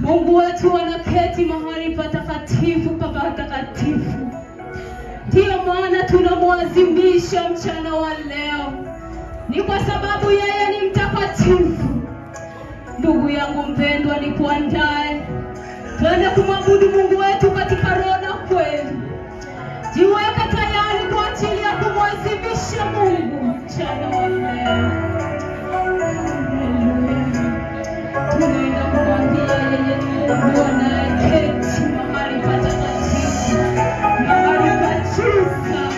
Mungu wetu anaketi mahali patakatifu pa patakatifu. Ndiyo maana tunamwadhimisha mchana wa leo. Ni kwa sababu yeye ni mtakatifu. Ndugu yangu mpendwa, ni kuandae twende kumwabudu Mungu wetu katika roho na kweli. Jiweke tayari kwa ajili ya kumwadhimisha Mungu mchana wa leo. Tunaenda kumwambia yeye ni Mungu anayeketi mahali patakatifu, mahali pa juu sana.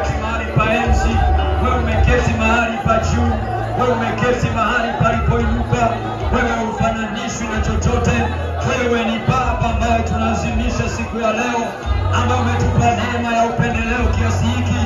umeketi mahali pa enzi, wewe umeketi mahali pa juu, wewe umeketi mahali palipoinuka, wewe ufananishwi na chochote. Wewe ni Baba ambaye tunaazimisha siku ya leo, ambaye umetupa neema ya upendeleo kiasi hiki,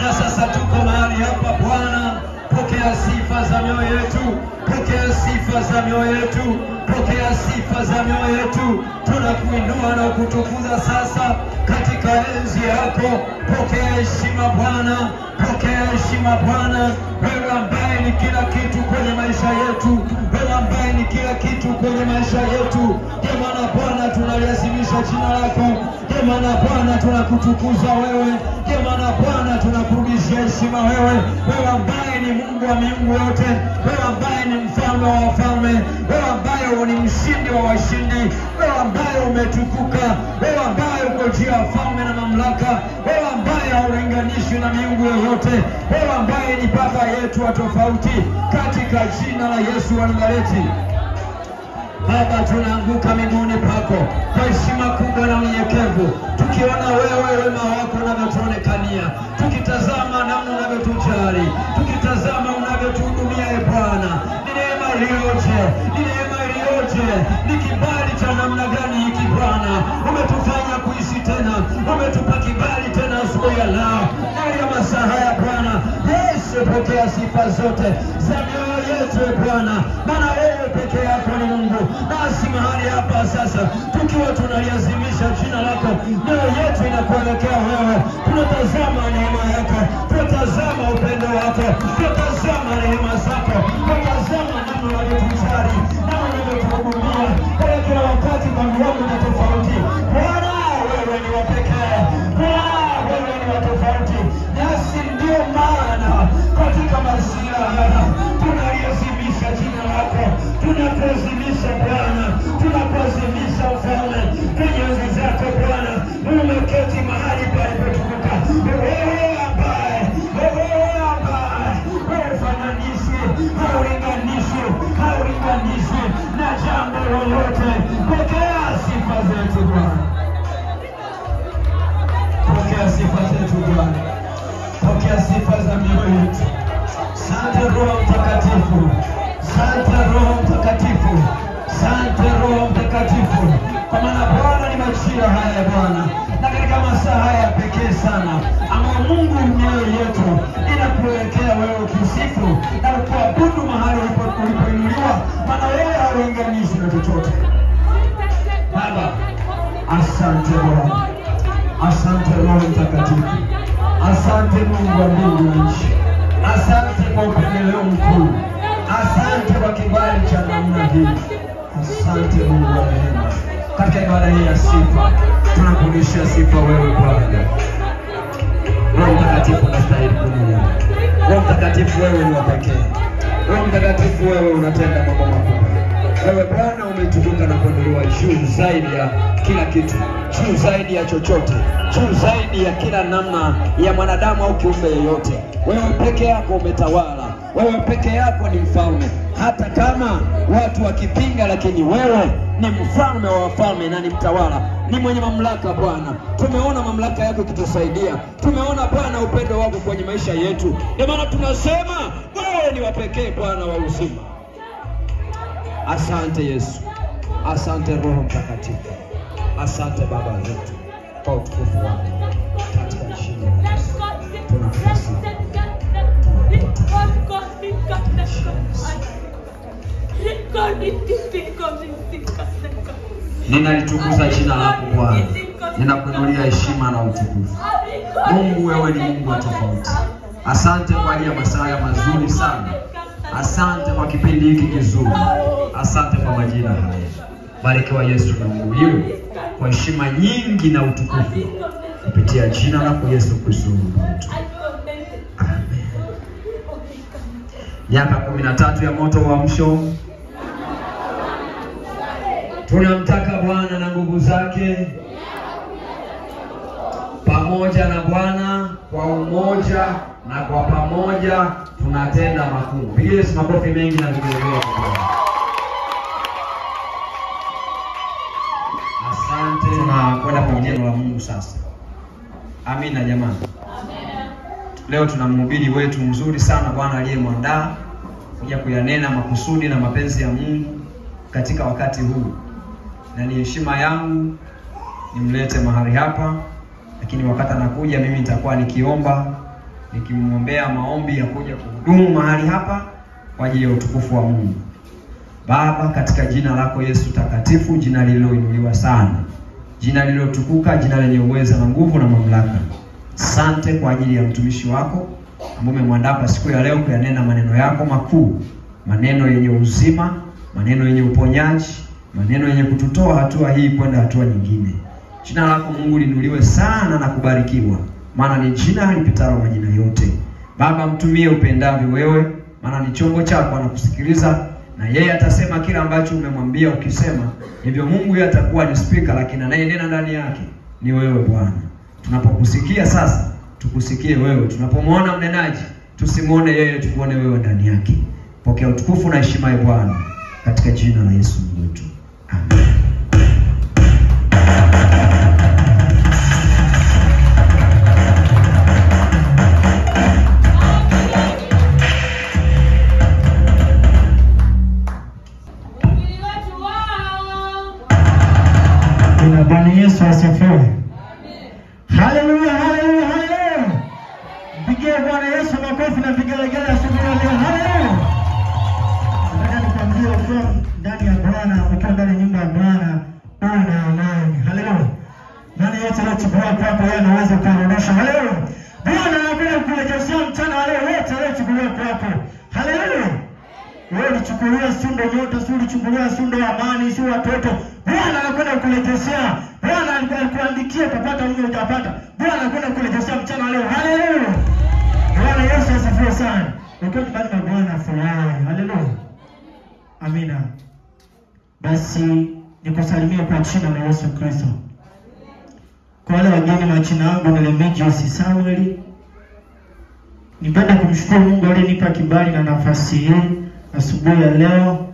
na sasa tuko mahali hapa Bwana. Pokea sifa za mioyo yetu, pokea sifa za mioyo yetu, pokea sifa za mioyo yetu. Tunakuinua na kutukuza sasa katika enzi yako. Pokea heshima Bwana, pokea heshima Bwana. Wewe ambaye ni kila kitu kwenye maisha yetu, wewe ambaye ni kila kitu kwenye maisha yetu. Ndiyo maana Bwana tunaliazimisha jina lako, ndiyo maana Bwana tunakutukuza wewe, ndiyo maana Bwana tunakurudishia heshima wewe. Wewe ambaye ni Mungu wa miungu yote, wewe ambaye ni mfalme wa wafalme, wewe ambaye ni mshindi wa washindi, wewe ambaye umetukuka, wewe ambaye uko juu ya falme na mamlaka, wewe ambaye haulinganishwi na miungu yoyote, wewe ambaye ni Baba yetu wa tofauti, katika jina la Yesu wa Nazareti. Baba, tunaanguka miguuni pako kwa heshima kubwa na unyenyekevu, tukiona wewe wema wako unavyotuonekania, tukitazama namna unavyotujali, tukitazama unavyotuhudumia. Bwana, ni neema iliyoje, ni neema iliyoje, ni kibali cha namna gani hiki Bwana. Umetufanya kuishi tena, umetupa kibali tena asubuhi ya leo ndani ya masaa haya Bwana. Yesu, pokea sifa zote za mioyo yetu Bwana, maana wewe peke yako ni Mungu. Nasi mahali hapa sasa tukiwa tunaliazimisha jina lako, mioyo yetu inakuelekea wewe. Tunatazama neema yako, tunatazama upendo wako, tunatazama neema zako, tunatazama namna unavyotujali, namna unavyotuhudumia kwa kila wakati kwa viwango na tofauti. Bwana, wewe ni wa pekee, Bwana, wewe ni wa tofauti. Nasi ndio maana katika mazingira haya tunaliazimisha jina lako, tunakuazimisha Bwana, tunakuazimisha ufalme kwenye enzi zako Bwana. Umeketi mahali palipotukuka, wewe ambaye haufananishwi, haulinganishwi na jambo lolote. Pokea sifa zetu Bwana, pokea sifa zetu Bwana, pokea sifa za mioyo yetu. Asante Roho Mtakatifu, asante Roho Mtakatifu, asante Roho Mtakatifu, kwa maana Bwana ni majira haya Bwana, na katika masaa haya pekee sana ambao Mungu mioyo yetu inakuelekea wewe kusifu na kuabudu mahali ulipoinuliwa, maana wewe haulinganishwi na chochote. Baba, asante Bwana, asante Roho Mtakatifu, asante Mungu wa mbingu na nchi, asante kwa upendeleo mkuu, asante kwa kibali cha namna hii, asante Mungu wa rehema. Katika ibada hii ya sifa tunakurudishia sifa wewe Bwana. Roho Mtakatifu unastahili kuinuliwa. Roho Mtakatifu wewe ni wa pekee. Roho Mtakatifu wewe unatenda mambo makubwa. Wewe Bwana umetukuka na kuinuliwa juu zaidi ya kila kitu, juu zaidi ya chochote, juu zaidi ya kila namna ya mwanadamu au kiumbe yeyote. Wewe peke yako umetawala, wewe peke yako ni mfalme. Hata kama watu wakipinga, lakini wewe ni mfalme wa wafalme na ni mtawala, ni mwenye mamlaka Bwana. Tumeona mamlaka yako ikitusaidia, tumeona Bwana upendo wako kwenye maisha yetu. Ndio maana tunasema wewe ni wa pekee Bwana wa uzima. Asante Yesu, asante Roho Mtakatifu, asante Baba yetu kwa utukufu wako, katika jina la Yesu tunakusifu. Ninalitukuza jina lako Bwana, ninakuinulia heshima na utukufu. Mungu, wewe ni Mungu wa tofauti. Asante kwa ajili ya masaa mazuri sana, asante kwa kipindi hiki kizuri, asante kwa majira haya. Barikiwa Yesu na Mungu kwa heshima nyingi na utukufu, kupitia jina lako Yesu Kristo. Amen. Miaka 13 ya moto wa uamsho. Tunamtaka Bwana na nguvu zake, pamoja na Bwana kwa umoja na kwa pamoja tunatenda makuu. Pigie Yesu makofi mengi na vigelegele kwa Bwana. Asante. Tunakwenda kwenye neno la Mungu sasa. Amina jamani. Amen. Leo tuna mhubiri wetu mzuri sana Bwana aliyemwandaa kuja kuyanena makusudi na mapenzi ya Mungu katika wakati huu. Na ni heshima yangu nimlete mahali hapa, lakini wakati anakuja mimi nitakuwa nikiomba, nikimwombea maombi ya kuja kuhudumu mahali hapa kwa ajili ya utukufu wa Mungu. Baba, katika jina lako Yesu takatifu, jina lililoinuliwa sana, jina lililotukuka, jina lenye uwezo na nguvu na mamlaka. Asante kwa ajili ya mtumishi wako ambaye umemwandaa kwa siku ya leo kuyanena maneno yako makuu, maneno yenye uzima, maneno yenye uponyaji, maneno yenye kututoa hatua hii kwenda hatua nyingine. Jina lako Mungu linuliwe sana na kubarikiwa, maana ni jina lipitalo majina yote. Baba, mtumie upendavyo wewe, maana ni chombo chako anakusikiliza, na yeye atasema kila ambacho umemwambia ukisema. Hivyo Mungu yeye atakuwa ni speaker, lakini anayenena ndani yake ni wewe Bwana. Tunapokusikia sasa, tukusikie wewe. Tunapomwona mnenaji, tusimuone yeye, tukuone wewe ndani yake. Pokea utukufu na heshima ya Bwana katika jina la Yesu wetu. Amen. Bwana Yesu asifiwe. Haleluya, haleluya, haleluya. Pigie Bwana Yesu makofi na vigelegele asubuhi ya leo. Haleluya. Nataka nikwambie ukiwa ndani ya Bwana, ukiwa ndani ya nyumba ya Bwana, una amani. Haleluya. Nani yote anachukua kwako yeye anaweza kuondosha. Haleluya. Bwana anakuja kukuletea mchana wa leo wote anachukua kwako. Haleluya. Wewe ulichukulia sundo nyota, si ulichukulia sundo amani, si watoto. Bwana anakwenda kukuletea. Bwana alikuandikia utapata mimi utapata. Bwana anakwenda kukuletea mchana leo. Haleluya. Bwana Yesu asifiwe sana. Ukiwa ndani ya Bwana furahi. Haleluya. Amina. Basi nikusalimia kwa jina la Yesu Kristo. Kwa wale wageni majina yangu ni Remigius Samuel. Nipenda kumshukuru Mungu aliyenipa kibali na nafasi hii asubuhi ya leo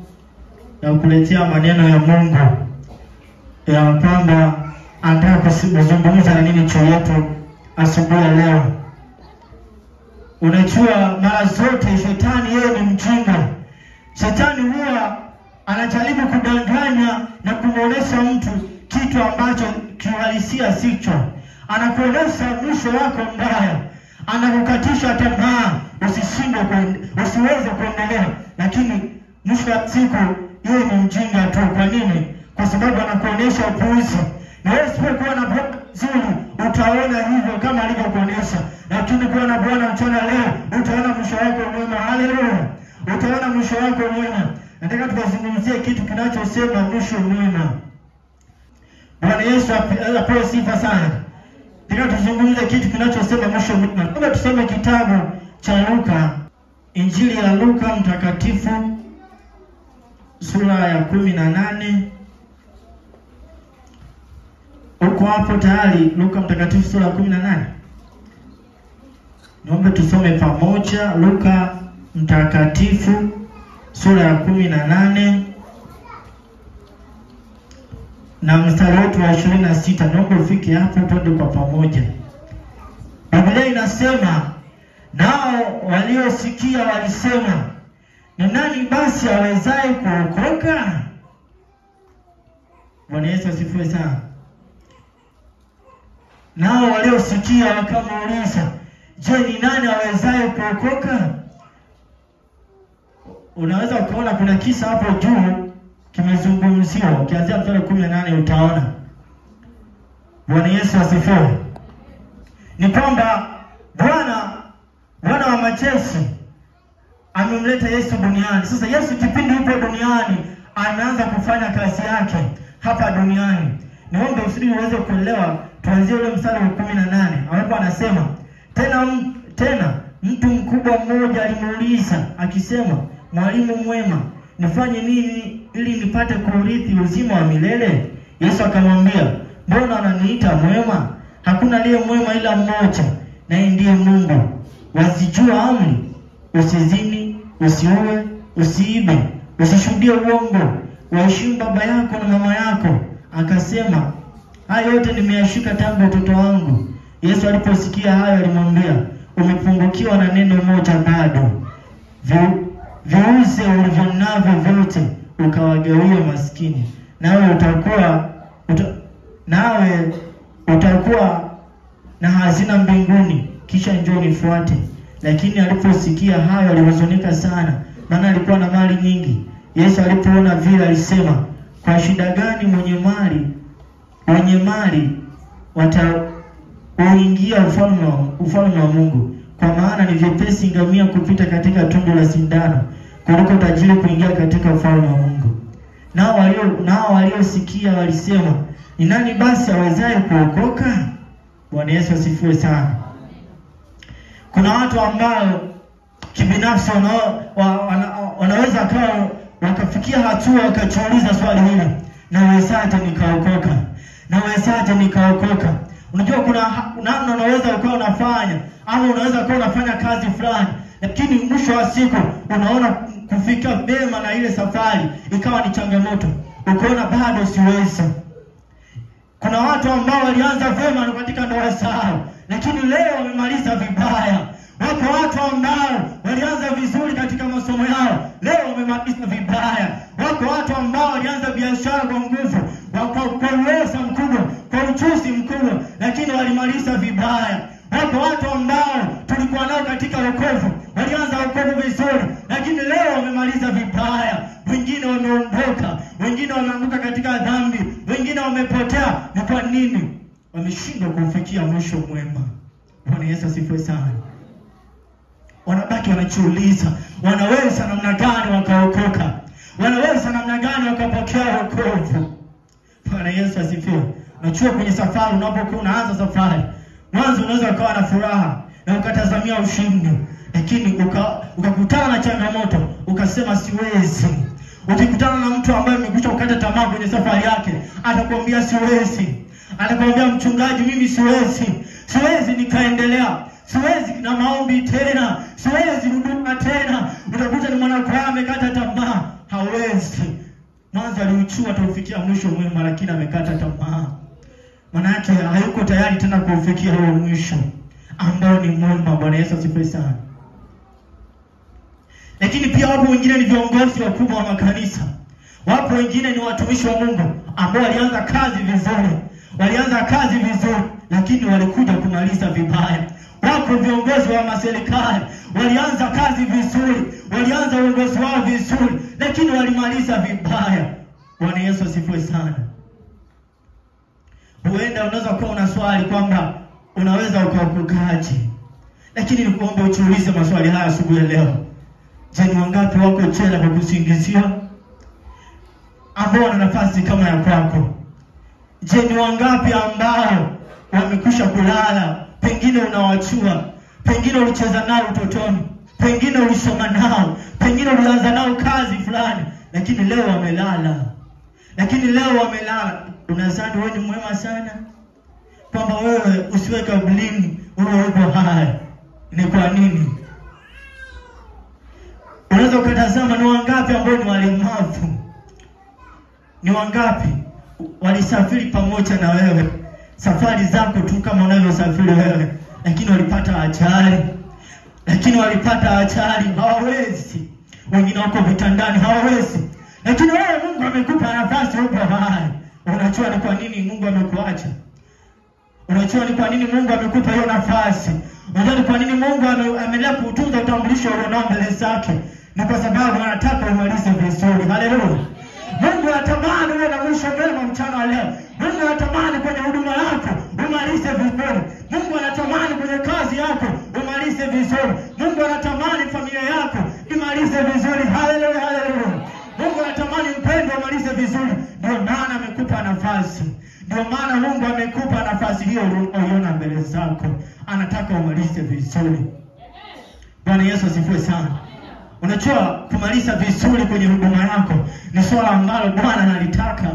ya kukuletea maneno ya Mungu ya kwamba anataka kuzungumza na nini chuo yetu asubuhi ya leo. Unajua mara zote shetani yeye ni mjinga. Shetani huwa anajaribu kudanganya na kumuonesha mtu kitu ambacho kiuhalisia sicho. Anakuonesha mwisho wako mbaya. Anakukatisha tamaa usiweze kuendelea, lakini mwisho wa siku yeye ni mjinga tu. Kwa nini? Kwa sababu anakuonesha upuuzi. Na wewe usipokuwa na Bwana zuri utaona hivyo kama alivyokuonesha, lakini kuwa na Bwana mchana leo utaona mwisho wako mwema. Haleluya. Utaona mwisho wako mwema. Nataka tukazungumzie kitu kinachosema mwisho mwema. Bwana Yesu apewe sifa sana. Nataka tuzungumze kitu kinachosema mwisho mwema. Kama tusome kitabu cha Luka, Injili ya Luka mtakatifu sura ya 18. Uko hapo tayari? Luka mtakatifu sura ya 18. Naomba tusome pamoja Luka mtakatifu sura ya 18 na mstari wetu wa 26. Naomba ufike hapo twende kwa pamoja. Biblia inasema, nao waliosikia walisema, ni nani basi awezaye kuokoka? Bwana Yesu asifiwe sana. Nao waliosikia wakamuuliza, je, ni nani awezaye kuokoka? Unaweza ukaona kuna kisa hapo juu kimezungumziwa. Ukianzia mstari 18 utaona. Bwana Yesu asifiwe. Ni kwamba Bwana wa majeshi amemleta Yesu duniani. Sasa Yesu kipindi yupo duniani anaanza kufanya kazi yake hapa duniani. Niombe usudi uweze kuelewa. Tuanzie ule mstari wa 18 ambapo anasema, tena mtu mkubwa mmoja alimuuliza akisema, mwalimu mwema, nifanye nini ili nipate kurithi uzima wa milele? Yesu akamwambia, mbona unaniita mwema? Hakuna aliye mwema ila mmoja, naye ndiye Mungu. Wazijua amri: usizini, usiue, usiibe, usishuhudie uongo, waheshimu baba yako na mama yako. Akasema, haya yote nimeyashika tangu utoto wangu. Yesu aliposikia hayo alimwambia, umepungukiwa ukiwa na neno moja bado, viuze ulivyonavyo vyote ukawagawia maskini, nawe utakuwa na hazina mbinguni, kisha njoo nifuate. Lakini aliposikia hayo alihuzunika sana, maana alikuwa na mali nyingi. Yesu alipoona vile alisema, kwa shida gani wenye mali wataingia ufalme wa Mungu? Kwa maana ni vyepesi ngamia kupita katika tundu la sindano kuliko tajiri kuingia katika ufalme wa Mungu. Nao waliosikia walisema, ni nani basi awezaye kuokoka? Bwana Yesu asifiwe sana. Kuna watu ambao kibinafsi wanaweza wakafikia hatua wakajiuliza swali hili, nawezaje nikaokoka? Nawezaje nikaokoka? Unajua kuna namna unaweza ukawa unafanya, au unaweza ukawa unafanya kazi fulani, lakini mwisho wa siku unaona kufika bema na ile safari ikawa ni changamoto, ukaona bado siwezi. Kuna watu ambao walianza vema katika ndoa zao, lakini leo wamemaliza vibaya. Wako watu ambao walianza vizuri katika masomo yao, leo wamemaliza vibaya. Wako watu ambao walianza biashara kwa nguvu, kwa uwezo mkubwa, kwa ujuzi mkubwa, lakini walimaliza vibaya. Wako watu ambao tulikuwa nao katika wokovu, walianza wokovu vizuri, lakini leo wamemaliza vibaya. Wengine wameondoka, wengine wameanguka katika dhambi, wengine wamepotea. Ni kwa nini? Wameshindwa kufikia mwisho mwema. Bwana Yesu asifiwe sana. Wanabaki wanajiuliza, wanaweza namna gani wakaokoka? Wanaweza namna gani wakapokea wokovu? Bwana Yesu asifiwe. Unajua kwenye safari, unapokuwa unaanza safari, mwanzo unaweza ukawa na furaha na ukatazamia ushindi, lakini ukakutana na changamoto, ukasema siwezi. Ukikutana na mtu ambaye amekwisha kukata tamaa kwenye safari yake, atakwambia siwezi. Atakwambia mchungaji, mimi siwezi nikaendelea. Siwezi na maombi tena, siwezi huduma tena. Utakuta ni mwanakwaya amekata tamaa, hawezi. Mwanzo aliuchua tufikia mwisho mwema, lakini amekata tamaa. Maana yake hayuko tayari tena kufikia huo mwisho ambao ni mwema. Bwana Yesu asifiwe sana. Lakini pia wapo wengine ni viongozi wakubwa wa makanisa. Wapo wengine ni watumishi wa Mungu ambao walianza kazi vizuri, lakini walikuja kumaliza vibaya. Wako viongozi wa maserikali walianza kazi vizuri, walianza uongozi wao vizuri, lakini walimaliza vibaya. Bwana Yesu asifiwe sana. Huenda unaweza kuwa una swali kwamba unaweza ukaokokaje, lakini nikuombe ujiulize maswali haya asubuhi ya leo. Je, ni wangapi wako jela kwa kusingizia ambao wana nafasi kama ya kwako? Je, ni wangapi ambao wamekwisha kulala? Pengine unawachua, pengine ulicheza nao utotoni, pengine ulisoma nao, pengine ulianza nao kazi fulani, lakini leo wamelala. Unadhani wewe ni mwema sana, kwamba wewe usiweke ulimi wewe uko hai. Ni kwa nini? Unaweza ukatazama ni wangapi ambao ni walemavu, ni wangapi walisafiri pamoja na wewe, safari zako tu kama unavyosafiri wewe, lakini walipata ajali, hawawezi. Wengine wako vitandani, hawawezi. Lakini wewe Mungu amekupa nafasi upo hai. Unajua ni kwa nini Mungu amekuacha? Unajua ni kwa nini Mungu amekupa hiyo nafasi? Unajua ni kwa nini Mungu ameendelea kutunza utambulisho wako mbele zake? Ni kwa sababu anataka umalize vizuri. Haleluya. Mungu anatamani uwe na mwisho mwema mchana wa leo. Mungu anatamani kwenye huduma yako umalize vizuri. Mungu anatamani kwenye kazi yako umalize vizuri. Mungu anatamani familia yako imalize vizuri. Haleluya, haleluya. Mungu anatamani mpendo umalize vizuri. Ndio maana amekupa nafasi. Ndio maana Mungu amekupa nafasi hiyo uliona mbele zako. Anataka umalize vizuri. Bwana Yesu asifiwe sana. Unajua kumaliza vizuri kwenye huduma yako ni swala ambalo Bwana analitaka.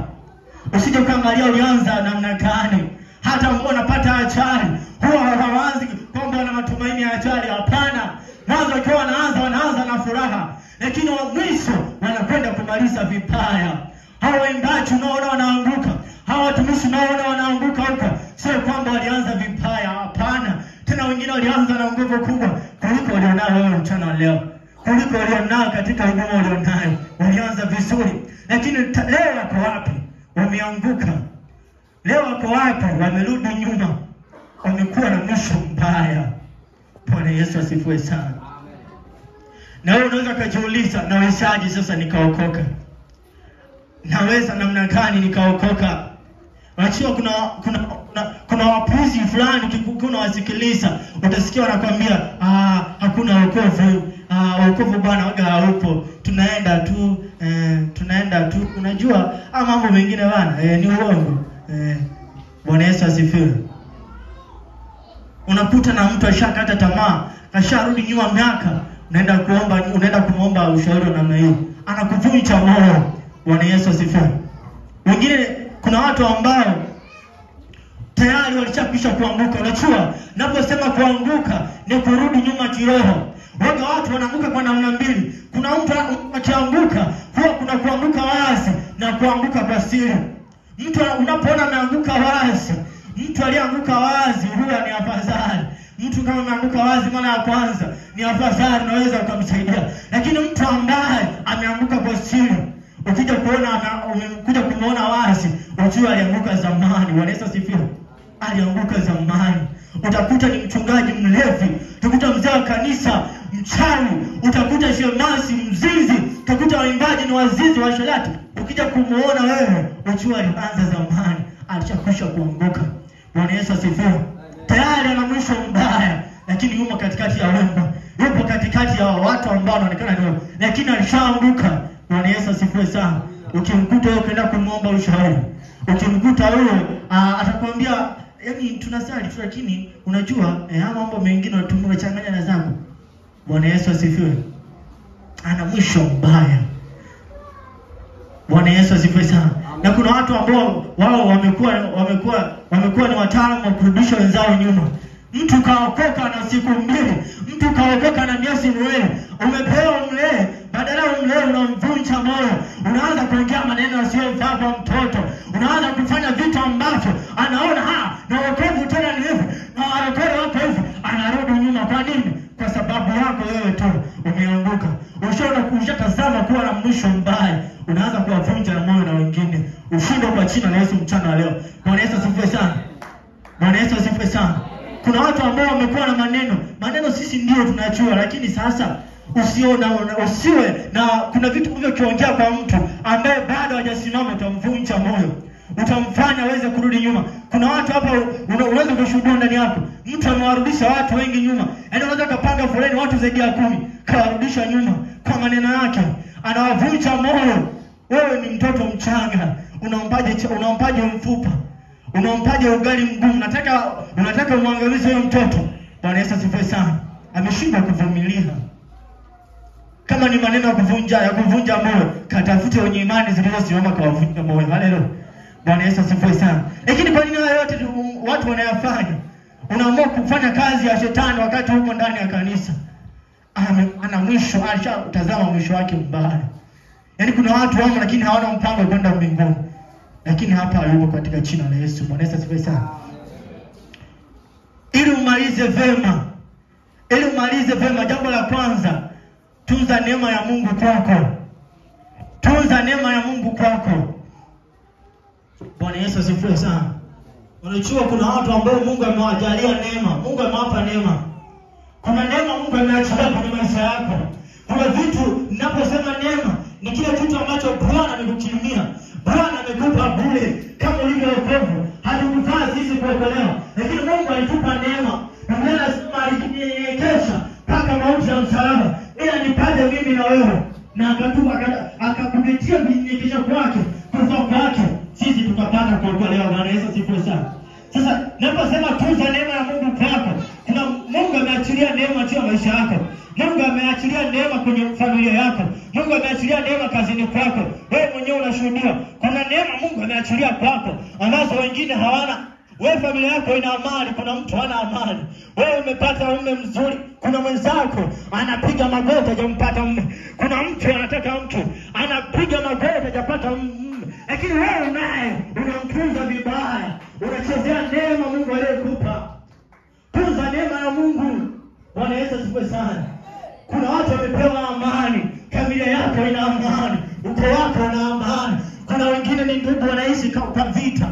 Usije ukaangalia ulianza namna gani. Hata ambao unapata ajali, huwa hawaanzi kwamba wana matumaini ya ajali. Hapana. Mwanzo ikiwa wanaanza na furaha, lakini mwisho wanakwenda kumaliza vibaya. Hao waimbaji unaona wanaanguka, hao watumishi unaona wanaanguka huko, sio kwamba walianza vibaya. Hapana. Tena wengine walianza na nguvu kubwa ulionao wewe mchana wa leo, kuliko ulionao katika huduma ulionayo. Ulianza vizuri, lakini leo wako wapi? Wameanguka. Leo wako wapi? Wamerudi nyuma, wamekuwa na mwisho mbaya. Bwana Yesu asifiwe sana. Na wewe unaweza kujiuliza, nawezaje sasa nikaokoka? Naweza namna gani nikaokoka? Unajua kuna wapuzi fulani ukikuna wasikiliza, utasikia wanakuambia hakuna wokovu. Wokovu bwana waga haupo. Tunaenda tu. Unajua mambo mengine bwana ni uongo. Bwana Yesu asifiwe. Unakuta na mtu ashakata tamaa, asharudi nyuma miaka, unaenda kumuomba ushauri wa namna hiyo, anakuvunja moyo. Bwana Yesu asifiwe. Wengine kuna watu ambao tayari walishakwisha kuanguka. Unajua, naposema kuanguka ni kurudi nyuma kiroho. Waga watu wanaanguka kwa namna mbili. Kuna mtu akianguka, huwa kuna kuanguka wazi na kuanguka kwa siri. Mtu unapoona ameanguka wazi, mtu aliyeanguka wazi huwa ni afadhali. Mtu kama ameanguka wazi mara ya kwanza ni afadhali, unaweza kumsaidia. Lakini mtu ambaye ameanguka kwa siri, ukija umekuja kumuona wazi, ujue alianguka zamani. Bwana Yesu asifiwe. Alianguka zamani. Utakuta ni mchungaji mlevi, utakuta mzee wa kanisa mchawi, utakuta shemasi mzinzi, utakuta waimbaji ni wazinzi wa sharati. Ukija kumuona wewe, ujue alianza zamani, alishakwisha kuanguka. Bwana Yesu asifiwe. Tayari ana mwisho mbaya, lakini yupo katikati ya wema. Yupo katikati ya watu ambao wanaonekana ndio, lakini alishaanguka. Bwana Yesu asifiwe sana. Ukimkuta wewe ukaenda kumuomba ushauri, ukimkuta wewe atakwambia yaani tunasali tu, lakini unajua mambo mengine unachanganya na zangu. Bwana Yesu asifiwe. Ana mwisho mbaya. Bwana Yesu asifiwe sana. Na kuna watu ambao wao wamekuwa ni wataalamu wa kurudisha wenzao nyuma. Mtu kaokoka na siku mbili, mtu kaokoka na miezi miwili, umepewa umlee, badala umlee unamvunja moyo. Unaanza kuongea maneno yasiyofaa kwa mtoto. Unaanza kufanya vitu ambavyo anaona na wokovu tena ni hivi, na warokore wako hivi, anarudi nyuma. Kwa nini? Kwa sababu yako wewe tu umeanguka. Ushatazama kuwa na mwisho mbaya, unaanza kuwavunja na moyo na wengine. Ushinde kwa jina la Yesu mchana leo. Bwana Yesu asifiwe sana. Bwana Yesu asifiwe sana. Kuna watu ambao wamekuwa na maneno sisi ndio tunajua, lakini sasa usiwe na kuna vitu unavyokiongea kwa mtu ambaye bado hajasimama, utamvunja moyo, utamfanya aweze kurudi nyuma. Kuna watu hapa unaweza kushuhudia ndani yako, mtu amewarudisha watu wengi nyuma. Yaani unaweza kupanga foleni watu zaidi ya 10, kawarudisha nyuma kwa maneno yake, anawavunja moyo. Wewe ni mtoto mchanga, unampaje mfupa? Unampaje ugali mgumu? Unataka umwangamize huyo mtoto. Bwana Yesu asifiwe sana. Ameshindwa kuvumilia. Kama ni maneno ya kuvunja moyo, katafute wenye imani zilizosimama kwa kuvunja moyo. Haleluya. Bwana Yesu asifiwe sana. Lakini kwa nini haya yote watu wanayafanya? Unaamua kufanya kazi ya shetani wakati uko ndani ya kanisa. Ana mwisho, alishatazama mwisho wake mbaya. Yaani kuna watu wamo lakini hawana mpango wa kwenda mbinguni. Lakini hapa yupo katika jina la Yesu. Bwana Yesu asifiwe sana. Ili umalize vema, jambo la kwanza, tunza neema ya Mungu kwako. Tunza neema ya Mungu kwako. Bwana Yesu asifiwe sana. Unajua kuna watu ambao Mungu amewajalia neema. Mungu amewapa neema. Kuna neema Mungu ameachilia kwenye maisha yako. Kuna vitu, ninaposema neema, ni kile kitu ambacho Bwana amekukirimia. Bwana amekupa bure kama ulivyo wokovu. Hatukufaa sisi kuokolewa, lakini Mungu alitupa neema. Biblia inasema alinyenyekesha mpaka mauti ya msalaba ili nipate mimi na wewe, na akakupitia kunyenyekesha kwake, kufa kwake, sisi tukapata kuokolewa. Bwana Yesu asifiwe sana. Sasa naposema tunza neema ya Mungu kwako, kuna Mungu ameachilia neema juu ya maisha yako. Mungu ameachilia neema kwenye familia yako. Mungu ameachilia neema kazini kwako. Wewe mwenyewe unashuhudia. Kuna neema Mungu ameachilia kwako ambazo wengine hawana. Wewe familia yako ina amani, kuna mtu hana amani. Wewe umepata mume mzuri, kuna mwenzako anapiga magoti hajampata mume. Kuna mtu anataka mtu, anapiga magoti hajapata mume. Lakini wewe naye unamtunza vibaya. Unachezea neema Mungu aliyekupa. Tunza neema ya Mungu. Bwana Yesu asifiwe sana. Kuna watu wamepewa amani, familia yako ina amani, ukoo wako una amani. Kuna wengine ni ndugu wanaishi kwa vita,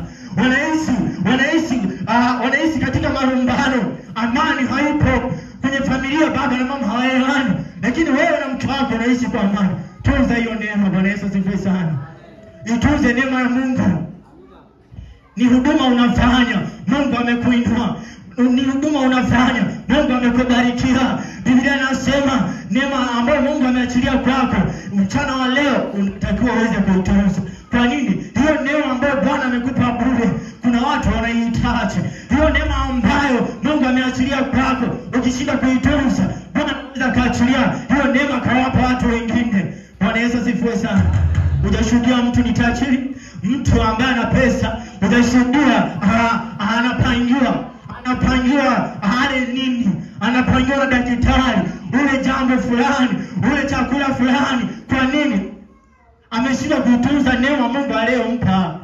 wanaishi katika marumbano, amani haipo kwenye familia, baba na mama hawaelewani, lakini wewe na mke wako unaishi kwa amani. Tunza hiyo neema. Bwana Yesu asifiwe sana. Itunze neema ya Mungu. Ni huduma unafanya, Mungu amekuinua. Ni huduma unafanya, Mungu amekubarikia. Biblia inasema neema ambayo Mungu ameachilia kwako mchana wa leo unatakiwa uweze kuitunza. Kwa nini? Hiyo neema ambayo Bwana amekupa bure, kuna watu wanaihitaji. Hiyo neema ambayo Mungu ameachilia kwako, ukishinda kuitunza, Bwana anaweza kaachilia hiyo neema kawapa watu wengine. Bwana Yesu asifiwe sana. Hujashuhudia mtu ni tajiri, mtu ambaye ana pesa, hujashuhudia anapangiwa ale nini, anapangiwa na daktari ule jambo fulani, ule chakula fulani. Kwa nini? Ameshinda kutunza neema Mungu aliyompa.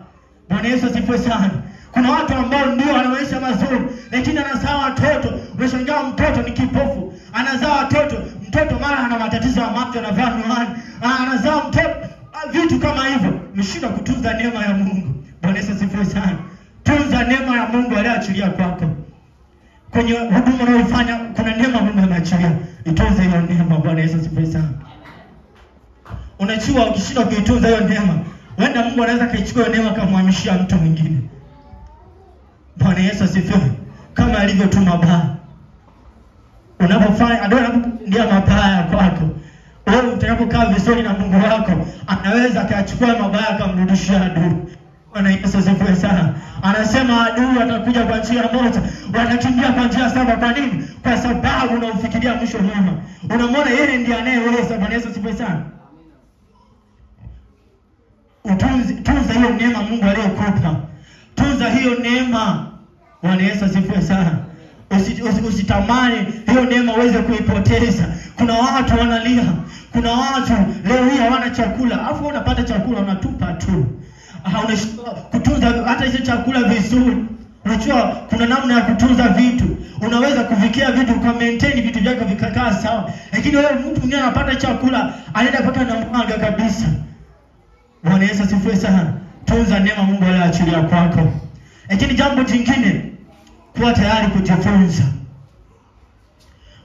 Bwana Yesu asifiwe sana. Kuna watu ambao ndio wana maisha mazuri, lakini anazaa watoto, umeshangaa mtoto ni kipofu, anazaa watoto, mtoto mara ana matatizo ya macho, anavaa miwani, anazaa mtoto, vitu kama hivyo. Umeshinda kutunza neema ya Mungu. Bwana Yesu asifiwe sana. Tunza neema ya Mungu aliyoachilia kwako. Kwenye huduma unayoifanya kuna neema Mungu ameachilia. Itunze hiyo neema. Bwana Yesu asifiwe sana. Unachua ukishinda kuitunza hiyo neema, wenda Mungu anaweza kaichukua neema kumhamishia mtu mwingine. Bwana Yesu asifiwe. Kama alivyotuma baba. Unapofanya ndio mabaya kwako, wewe utakapokaa vizuri na Mungu wako, anaweza akachukua mabaya akamrudishia adui. Bwana Yesu asifiwe sana. Anasema adui atakuja kwa njia moja, wanakimbia kwa njia saba. Kwa nini? Kwa sababu unaufikiria mwisho mwema. Unamwona yeye ndiye anayeweza. Bwana Yesu asifiwe sana. Tunza hiyo neema Mungu aliyokupa. Tunza hiyo neema. Bwana Yesu asifiwe sana. Usitamani hiyo neema uweze kuipoteza. Kuna watu wanalia. Kuna watu leo hii hawana chakula, afu unapata chakula unatupa tu. Unashindwa kutunza hata hizo chakula vizuri. Unajua kuna namna ya kutunza vitu. Unaweza kuvikia vitu kwa maintain vitu vyako vikakaa sawa. Lakini wewe mtu mwingine anapata chakula, anaenda paka na mwaga kabisa. Bwana Yesu asifiwe sana. Tunza neema Mungu aliyoachilia kwako. Lakini jambo jingine, kuwa tayari kujifunza.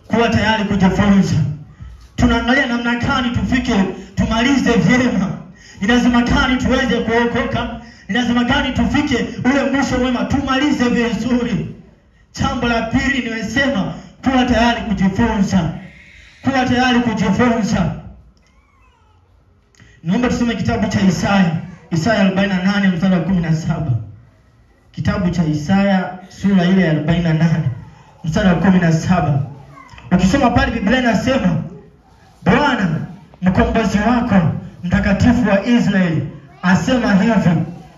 Kuwa tayari kujifunza. Tunaangalia namna gani tufike tumalize vyema. Ni lazima gani tuweze kuokoka? Ni lazima gani tufike ule mwisho mwema, tumalize vizuri? Jambo la pili nimesema kuwa tayari kujifunza. Kuwa tayari kujifunza. Naomba tusome kitabu cha Isaya 48 mstari wa 17. Kitabu cha Isaya sura ile ya 48 mstari wa 17. Ukisoma pale Biblia inasema, Bwana mkombozi wako mtakatifu wa Israeli asema hivi,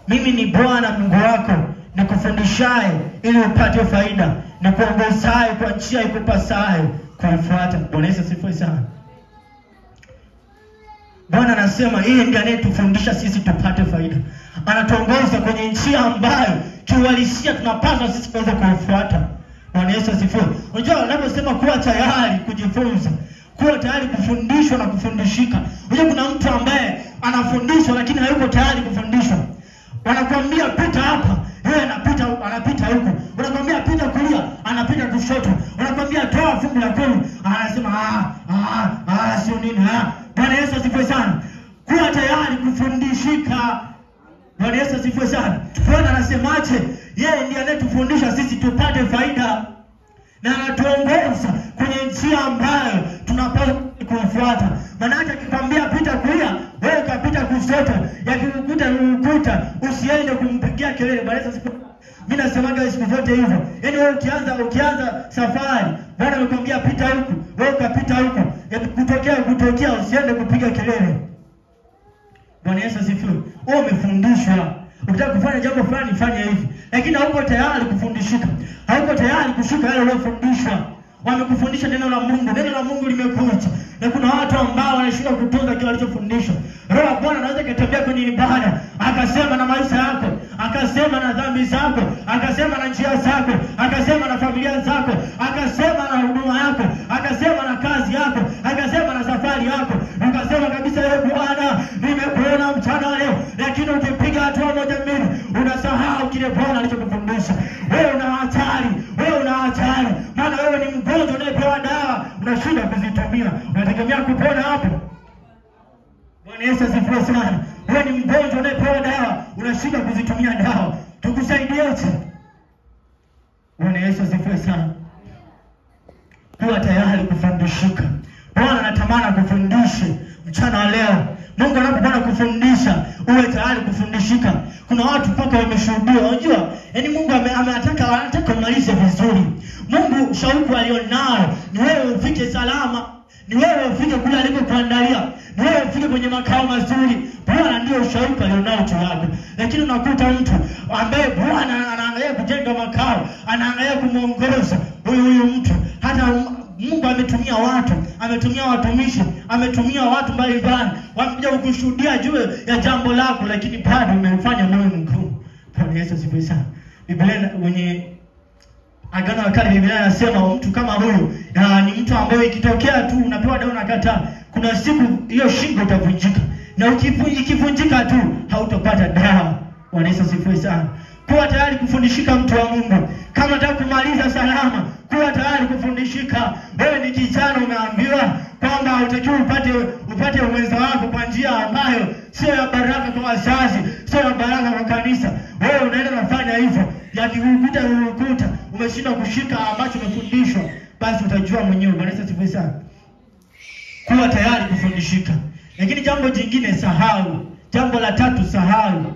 mimi ni Bwana Mungu wako, nikufundishaye ili upate faida, na kuongozaye kwa njia ikupasayo kuifuata. Bwana Yesu asifiwe sana. Bwana anasema yeye ndiye anayetufundisha sisi tupate faida. Anatuongoza kwenye njia ambayo kiuhalisia tunapaswa sisi kuweza kuifuata. Bwana Yesu asifiwe. Unajua unaposema kuwa tayari kujifunza, kuwa tayari kufundishwa na kufundishika. Unajua kuna mtu ambaye anafundishwa lakini hayuko tayari kufundishwa. Wanakuambia pita hapa, yeye anapita huko. Wanakuambia pita kulia, anapita kushoto. Wanakuambia toa fungu la 10, anasema sio nini. Bwana Yesu asifiwe sana. Kuwa tayari kufundishika. Bwana Yesu asifiwe sana. Bwana anasemaje? Yeye ndiye anayetufundisha sisi tupate faida, na anatuongoza kwenye njia ambayo tunapaswa kufuata. Maana hata akikwambia pita kulia, wewe kapita kushoto, yakikukuta usiende kumpigia kelele. Bwana Yesu asifiwe. Mimi nasemaga siku zote hivyo. Yaani wewe ukianza safari, Bwana amekwambia pita huku, wewe kapita huku, kutokea usiende kupiga kelele. Bwana Yesu asifiwe. Wewe umefundishwa. Ukitaka kufanya jambo fulani fanya hivi, lakini hauko tayari kufundishika. Hauko tayari kushika yale uliyofundishwa. Wamekufundisha neno la Mungu. Neno la Mungu limekuja. Na kuna watu ambao wanashindwa kutunza kile walichofundishwa. Roho ya Bwana anaweza kutembea kwenye ibada, akasema na maisha yako, akasema na dhambi zako, akasema na njia zako, akasema na familia zako, akasema na huduma yako, akasema na kazi yako, akasema hali yako, ukasema kabisa Bwana, nimekuona mchana leo, lakini ukipiga hatua moja mbili unasahau kile Bwana alichokufundisha. Wewe una hatari, maana wewe ni mgonjwa unayepewa dawa, unashinda kuzitumia. Unategemea kupona hapo? Bwana Yesu asifiwe sana. Wewe ni mgonjwa unayepewa dawa, unashinda kuzitumia dawa. Tukusaidieje? Bwana Yesu asifiwe sana. Kuwa tayari kufundishika. Bwana anatamani kufundishe mchana wa leo. Mungu anapopenda kufundisha, uwe tayari kufundishika. Kuna watu mpaka wameshuhudia. Unajua, yani Mungu anataka umalize vizuri. Mungu shauku alionao ni wewe ufike salama, ni wewe ufike kule alikokuandalia, ni wewe ufike kwenye makao mazuri. Bwana ndio shauku alionao tu yako. Lakini unakuta mtu ambaye Bwana anaangalia kujenga makao, anaangalia kumuongoza huyu mtu. Hata Mungu ametumia watu, ametumia watumishi, ametumia watu mbalimbali wamekuja kukushuhudia juu ya jambo lako, lakini bado umefanya moyo mgumu. Bwana Yesu asifiwe sana. Biblia kwenye Agano la Kale Biblia inasema mtu kama huyu ni mtu ambaye ikitokea tu unapewa dawa unakataa, kuna siku hiyo shingo itavunjika, na ikivunjika tu hautapata dawa. Bwana Yesu asifiwe sana. Kuwa tayari kufundishika, mtu wa Mungu. Kama unataka kumaliza salama, kuwa tayari kufundishika. Wewe ni kijana, umeambiwa kwamba hutakiwi upate uwezo wako kwa njia ambayo sio ya baraka kwa wazazi, sio ya baraka kwa kanisa. Wewe unaenda kufanya hivyo, yakikukuta umeshindwa kushika ambacho umefundishwa, basi utajua mwenyewe. Bwana Yesu asifiwe sana. Kuwa tayari kufundishika. Lakini jambo jingine, sahau. Jambo la tatu, sahau.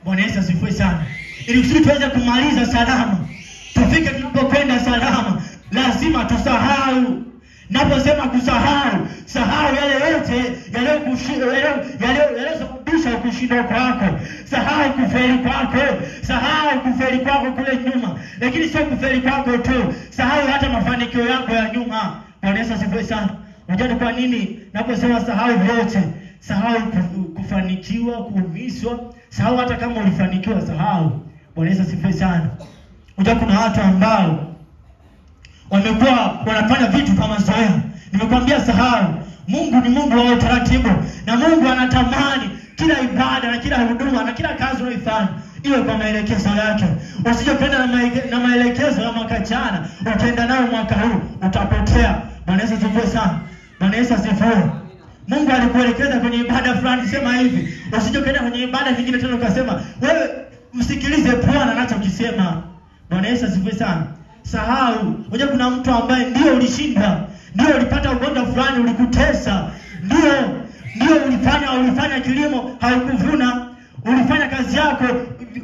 Bwana Yesu asifiwe sana. Ili kusudi tuweze kumaliza salama, tufike tunapokwenda salama, lazima tusahau. Naposema kusahau, sahau yale yote yaliyosababisha kushindwa kwako. Sahau kufeli kwako kule nyuma. Lakini sio kufeli kwako tu, sahau hata mafanikio yako ya nyuma. Bwana Yesu asifiwe sana. Unajua kwa nini naposema sahau vyote? Sahau kufanikiwa, kuumizwa, sahau hata kama ulifanikiwa, sahau. Bwana Yesu asifiwe sana. Unajua kuna watu ambao wamekuwa wanafanya vitu kama mazoea. Nimekwambia sahau. Mungu ni Mungu wa utaratibu, na Mungu anatamani kila ibada na kila huduma na kila kazi unaifanya iwe kwa maelekezo yake. Usije kwenda na maelekezo ya mwaka jana, utaenda nayo mwaka huu, utapotea. Bwana Yesu asifiwe sana. Bwana Yesu asifiwe. Mungu alikuelekeza kwenye ibada fulani, sema hivi. Usije kwenda kwenye ibada nyingine tena ukasema wewe msikilize Bwana anachokisema. Bwana Yesu asifiwe sana. Sahau. Unajua kuna mtu ambaye ndio ulishinda, ndio ulipata ugonjwa fulani ulikutesa, ndio ulifanya kilimo haukuvuna, ulifanya kazi yako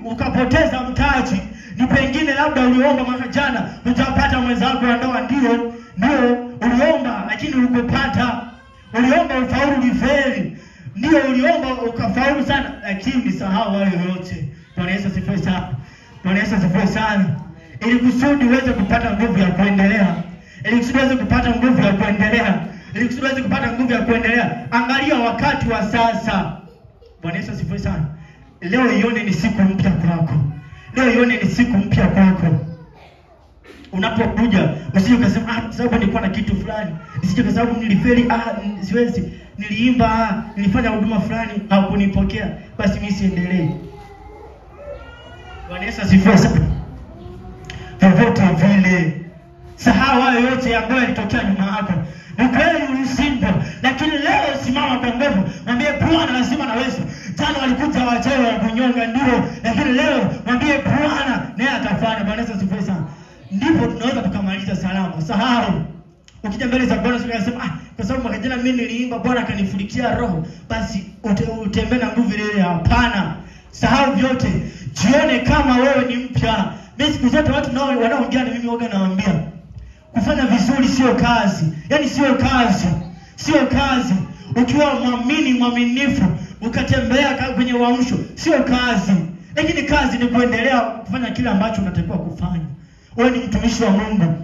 ukapoteza mtaji. Ni pengine labda uliomba mwaka jana hujapata mwenzako wa ndoa, ndio uliomba lakini ulikupata. Uliomba ufaulu, ulifeli. Ndio uliomba ukafaulu sana, lakini sahau wale wote. Bwana Yesu asifiwe sana. Bwana Yesu asifiwe sana. Ili kusudi uweze kupata nguvu ya kuendelea. Angalia wakati wa sasa. Bwana Yesu asifiwe sana. Leo ione ni siku mpya kwako. Unapokuja usije ukasema sababu nilikuwa na kitu fulani, usije kwa sababu nilifeli, siwezi, niliimba, nilifanya huduma fulani hawakunipokea, basi mimi siendelee. Bwana Yesu asifiwe sana. Vyovyote vile, sahau hayo yote ambayo yalitokea nyuma yako. Ni kweli ulishindwa, lakini leo simama kwa nguvu. Mwambie Bwana lazima naweza. Jana walikuja wachawi wa kunyonga, ndio, lakini leo mwambie Bwana naye atafanya. Bwana Yesu asifiwe sana. Ndipo tunaweza tukamaliza salama. Sahau. Ukija mbele za Bwana unasema kwa sababu mwaka jana mimi niliimba Bwana akanifurikia roho, basi utembee na nguvu ile. Hapana. Sahau vyote. Jione kama wewe ni mpya. Mimi siku zote watu nao wanaongea na mimi waga nawaambia, kufanya vizuri sio kazi. Yaani sio kazi. Ukiwa mwaminifu, ukatembea kwenye uamsho, sio kazi. Lakini kazi ni kuendelea kufanya kile ambacho unatakiwa kufanya. Wewe ni mtumishi wa Mungu.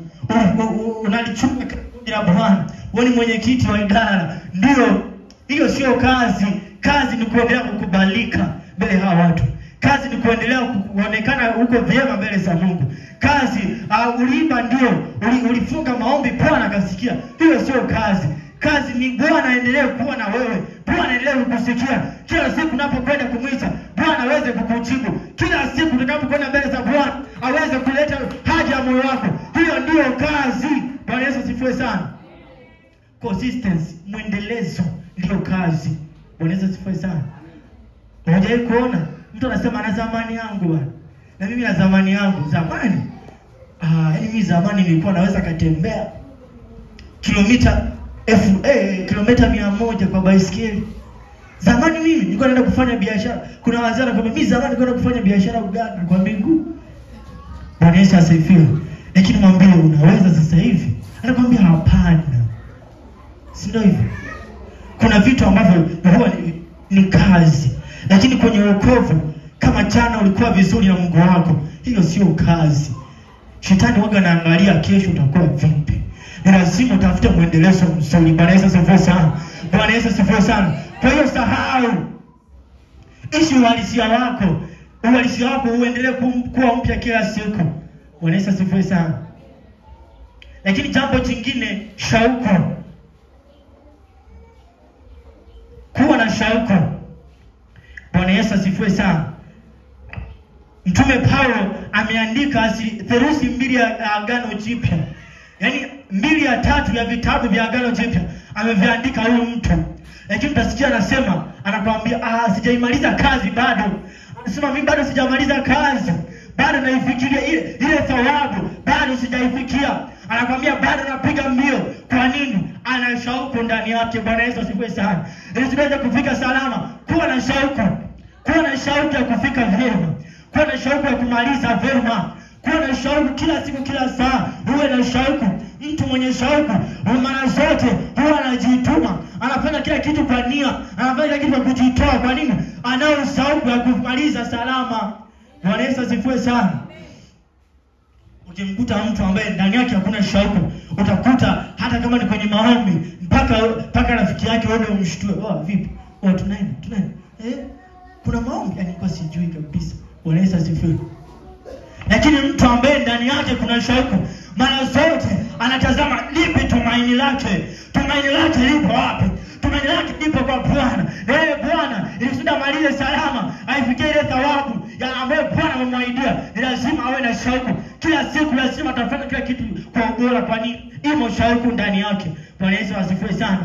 Unalichunga la Bwana. Wewe ni mwenyekiti wa idara. Ndio, hiyo sio kazi. Kazi ni kuendelea kukubalika mbele ya watu. Kazi ni kuendelea kuonekana uko vyema mbele za Mungu. Kazi uliimba, ndio, ulifunga maombi Bwana akasikia. Hiyo sio sio kazi. Kazi ni Bwana aendelee kuwa na wewe. Bwana aendelee kukusikia. Kila siku unapokwenda kumwita, Bwana aweze kukujibu. Kila siku utakapokwenda mbele za Bwana, aweze kuleta haja ya moyo wako. Hiyo ndio kazi. Bwana Yesu asifiwe sana. Consistency, mwendelezo ndio kazi. Bwana Yesu asifiwe sana. Unajai kuona mtu anasema na zamani yangu bwana. Na mimi na zamani yangu, zamani. Yaani mimi zamani nilikuwa naweza katembea kilomita 100 kwa baisikeli. Zamani mimi nilikuwa naenda kufanya biashara. Kuna wazee wanakuambia mimi zamani nilikuwa naenda kufanya biashara Uganda kwa mbingu. Bwana Yesu asifiwe. Lakini mwambie unaweza sasa hivi. Anakuambia hapana. Si ndio hivyo? Kuna vitu ambavyo huwa ni kazi. Lakini kwenye wokovu, kama jana ulikuwa vizuri na Mungu wako, hiyo sio kazi. Shetani waga anaangalia kesho utakuwa vipi. Ni lazima utafute muendelezo mzuri. Bwana Yesu asifiwe sana. Bwana Yesu asifiwe sana. Kwa hiyo sahau. Ishi uhalisia wako. Uhalisia wako uendelee kuwa mpya kila siku. Bwana Yesu asifiwe sana. Lakini jambo jingine, shauku. Kuwa na shauku. Bwana Yesu asifiwe sana. Mtume Paulo ameandika theluthi 2 ya Agano Jipya. Yaani 2/3 ya vitabu vya Agano Jipya ameviandika huyu mtu. Lakini utasikia anasema, anakuambia sijaimaliza kazi bado. Anasema mimi bado sijamaliza kazi. Bado naifikiria ile thawabu, bado sijaifikia. Anakuambia bado napiga mbio. Kwa nini? Ana shauku ndani yake. Bwana Yesu asifiwe sana. Ili tuweze kufika salama, kuwa na shauku. Kuwa na shauku ya kufika vyema. Kuwa na shauku ya kumaliza vyema. Kuwa na shauku kila siku kila saa. Uwe na shauku. Mtu mwenye shauku mara zote huwa anajituma. Anafanya kila kitu kwa nia. Anafanya kila kitu kwa kujitoa. Kwa nini? Anao shauku ya kumaliza salama. Bwana Yesu asifiwe sana. Ukimkuta mtu ambaye ndani yake hakuna shauku, utakuta hata kama ni kwenye maombi mpaka rafiki yake wewe umshtue. Vipi? Tunaenda. Kuna maombi kwa sijui kabisa. Bwana Yesu asifiwe. Lakini mtu ambaye ndani yake kuna shauku, mara zote anatazama lipi tumaini lake. Tumaini lake lipo wapi? Tumaini lake lipo kwa Bwana. Bwana, ili malize salama, aifikie ile thawabu ya ambayo Bwana amemwahidia. Ni lazima awe na shauku. Kila siku lazima atafanya kila kitu kwa ubora. Kwa nini? Imo shauku ndani yake. Bwana Yesu asifiwe sana.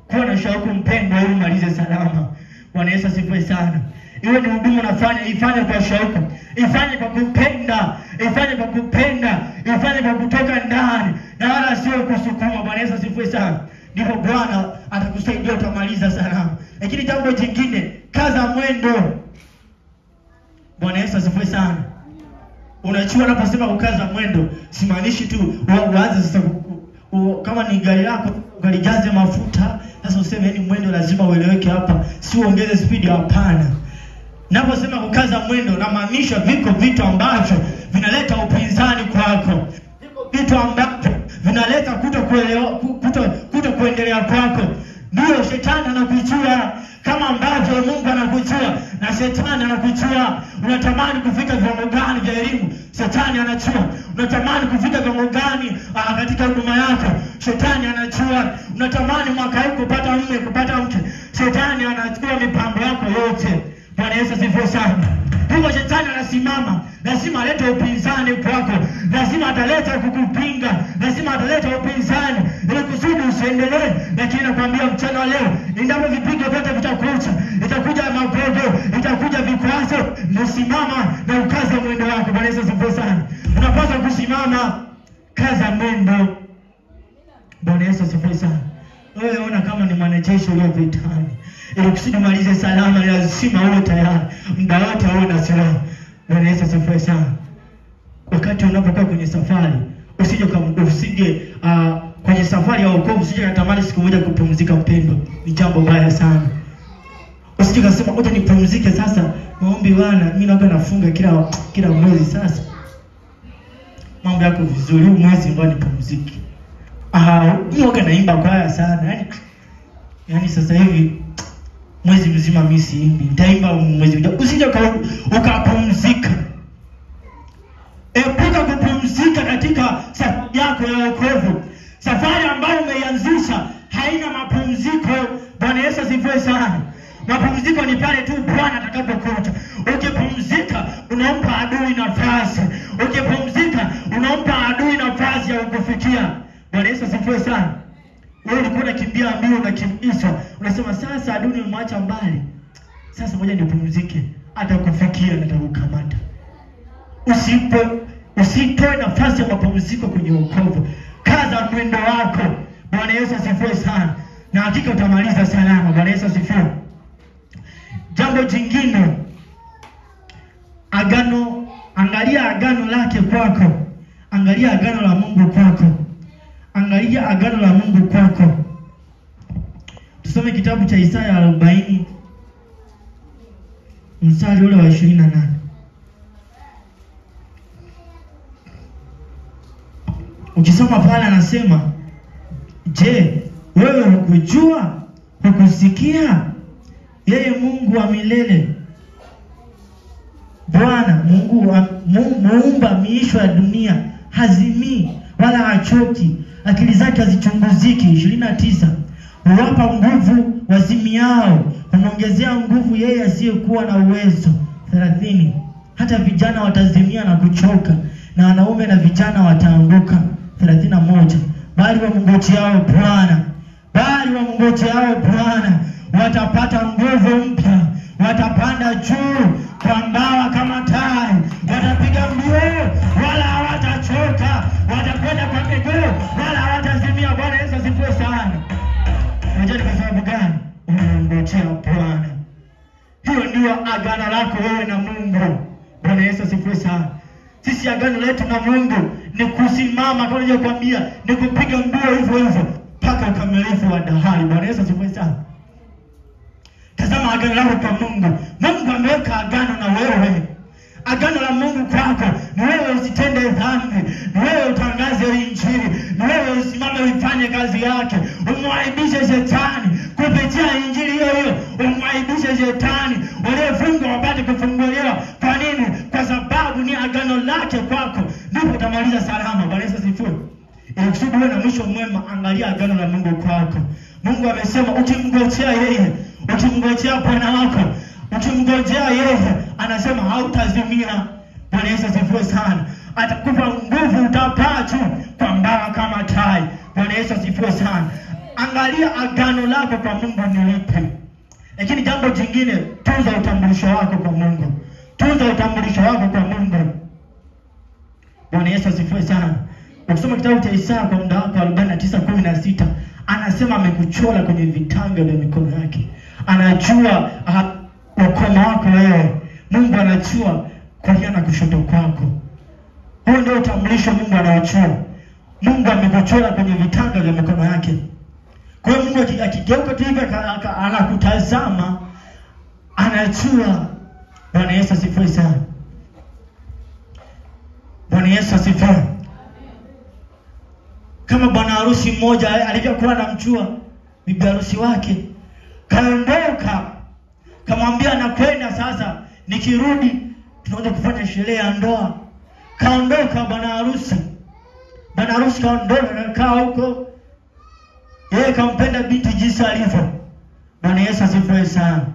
Kuwa na shauku mpendwa, ili malize salama. Bwana Yesu asifiwe sana. Iwe ni huduma unafanya, ifanye kwa shauku, ifanye kwa kupenda, ifanye kwa kupenda, ifanye kwa kutoka ndani na wala sio kusukuma. Bwana Yesu asifiwe sana. Ndipo Bwana atakusaidia utamaliza salama. Lakini jambo jingine, kaza mwendo. Bwana Yesu asifiwe sana. Unachua unaposema kukaza mwendo, simaanishi tu uanze sasa kama ni gari lako ukalijaze mafuta, sasa useme ni mwendo lazima ueleweke hapa, si uongeze speed, hapana. Naposema kukaza mwendo, na maanisha viko vitu ambavyo vinaleta upinzani kwako. Viko vitu ambavyo vinaleta kutokuendelea kwako. Ndio shetani anakujua kama ambavyo Mungu anakujua, na shetani anakujua. Unatamani kufika viwango gani vya elimu? Shetani anajua. Unatamani kufika viwango gani katika huduma yako? Shetani anajua. Unatamani mwaka huu kupata mume, kupata mke? Shetani anachukua mipango yako yote. Bwana Yesu asifiwe sana. Hivyo shetani anasimama, lazima alete upinzani kwako. Lazima ataleta kukupinga, lazima ataleta upinzani ili kusudi usiendelee. Lakini nakwambia mchana leo, endapo vipigo vyote vitakuja, itakuja magogo, itakuja vikwazo, usimama na ukaze mwendo wako. Bwana Yesu asifiwe sana. Unapaswa kusimama, kaza mwendo. Bwana Yesu asifiwe sana. Wewe ona kama ni mwanajeshi ulio vitani. Ili kusudi malize salama, lazima uwe tayari muda wote, uwe na silaha. Bwana Yesu asifiwe sana. Wakati unapokuwa kwenye safari, usije kwenye safari ya wokovu usije kutamani siku moja kupumzika mpendwa. Ni jambo baya sana. Usije kusema ngoja nipumzike sasa, maombi bwana, mimi naomba nafunga kila mwezi sasa. Mambo yako vizuri, huu mwezi ngoja nipumzike. Mimi naimba kwaya sana. Yaani sasa hivi mwezi mzima mimi siimbi, nitaimba mwezi ujao. Usije ukapumzika. Epuka kupumzika katika safari yako ya wokovu. Safari ambayo alianzisha haina mapumziko. Bwana Yesu asifiwe sana. Mapumziko ni pale tu Bwana atakapokuja. Ukipumzika unampa adui nafasi. Ukipumzika unampa adui nafasi ya kukufikia. Bwana Yesu asifiwe sana. Wewe ulikuwa unakimbia mbio unakimbizwa. Unasema sasa adui nimemwacha mbali. Sasa ngoja nipumzike. Atakufikia na atakukamata. Usitoe nafasi ya mapumziko kwenye wokovu. Kaza mwendo wako. Bwana Yesu asifiwe sana. Na hakika utamaliza salama. Bwana Yesu asifiwe. Jambo jingine, agano, angalia agano lake kwako. Angalia agano la Mungu kwako. Angalia agano la Mungu kwako. Tusome kitabu cha Isaya 40 mstari ule wa 28. Ukisoma pale anasema, je, wewe hukujua? Hukusikia? Yeye Mungu wa milele, Bwana Mungu muumba miisho ya dunia, hazimii wala hachoki, akili zake hazichunguziki. 29. Huwapa nguvu wazimiao, humongezea nguvu yeye asiyekuwa na uwezo. 30. Hata vijana watazimia na kuchoka, na wanaume na vijana wataanguka. 31. Bali wamngojeao Bwana, watapata nguvu mpya, watapanda juu kwa mbawa kama tai, watapiga mbio wala hawatachoka, watakwenda kwa miguu wala hawatazimia. Bwana Yesu asifiwe sana. Unajua kwa sababu gani? Unamngojea Bwana. Hiyo ndio agano lako wewe na Mungu. Bwana Yesu asifiwe sana. Sisi agano letu na Mungu ni kusimama, kama nilivyokuambia, ni kupiga mbio hivyo hivyo mpaka ukamilifu wa dahari. Bwana Yesu asifiwe sana. Tazama agano lako kwa Mungu. Mungu ameweka agano na wewe. Agano la Mungu kwako ni wewe usitende dhambi, ni wewe utangaze injili, ni wewe usimame uifanye kazi yake, umwaibishe shetani kupitia injili hiyo, umwaibishe shetani, waliofungwa wapate kufunguliwa. Kwa nini? Kwa sababu ni agano lake kwako, ndipo utamaliza salama. Bwana Yesu asifiwe. Ili kusudi uwe na mwisho mwema, angalia agano la Mungu kwako. Mungu amesema ukimngojea yeye, ukimngojea Bwana wako, ukimngojea yeye, anasema hautazimia. Bwana Yesu asifiwe sana. Atakupa nguvu, utapaa juu kwa mbawa kama tai. Bwana Yesu asifiwe sana. Angalia agano lako kwa Mungu ni lipi. Lakini jambo jingine, tunza utambulisho wako kwa Mungu. Tunza utambulisho wako kwa Mungu. Bwana Yesu asifiwe sana. Ukisoma kitabu cha Isaya kwa muda wako 49:16, anasema amekuchora kwenye vitanga vya mikono yake. Anajua ukomo wako wewe. Mungu anajua kulia na kushoto kwako. Huo ndio utambulisho Mungu anajua. Mungu amekuchora kwenye vitanga vya mikono yake. Kwa hiyo Mungu akigeuka tu hivi anakutazama, anajua. Bwana Yesu asifiwe sana. Bwana Yesu asifiwe. Kama bwana harusi mmoja alivyokuwa anamjua bibi harusi wake, kaondoka, kamwambia nakwenda sasa, nikirudi tunaanza kufanya sherehe ya ndoa. Kaondoka bwana harusi. Bwana harusi kaondoka na kaa huko. Yeye kampenda binti jinsi alivyo. Bwana Yesu asifiwe sana.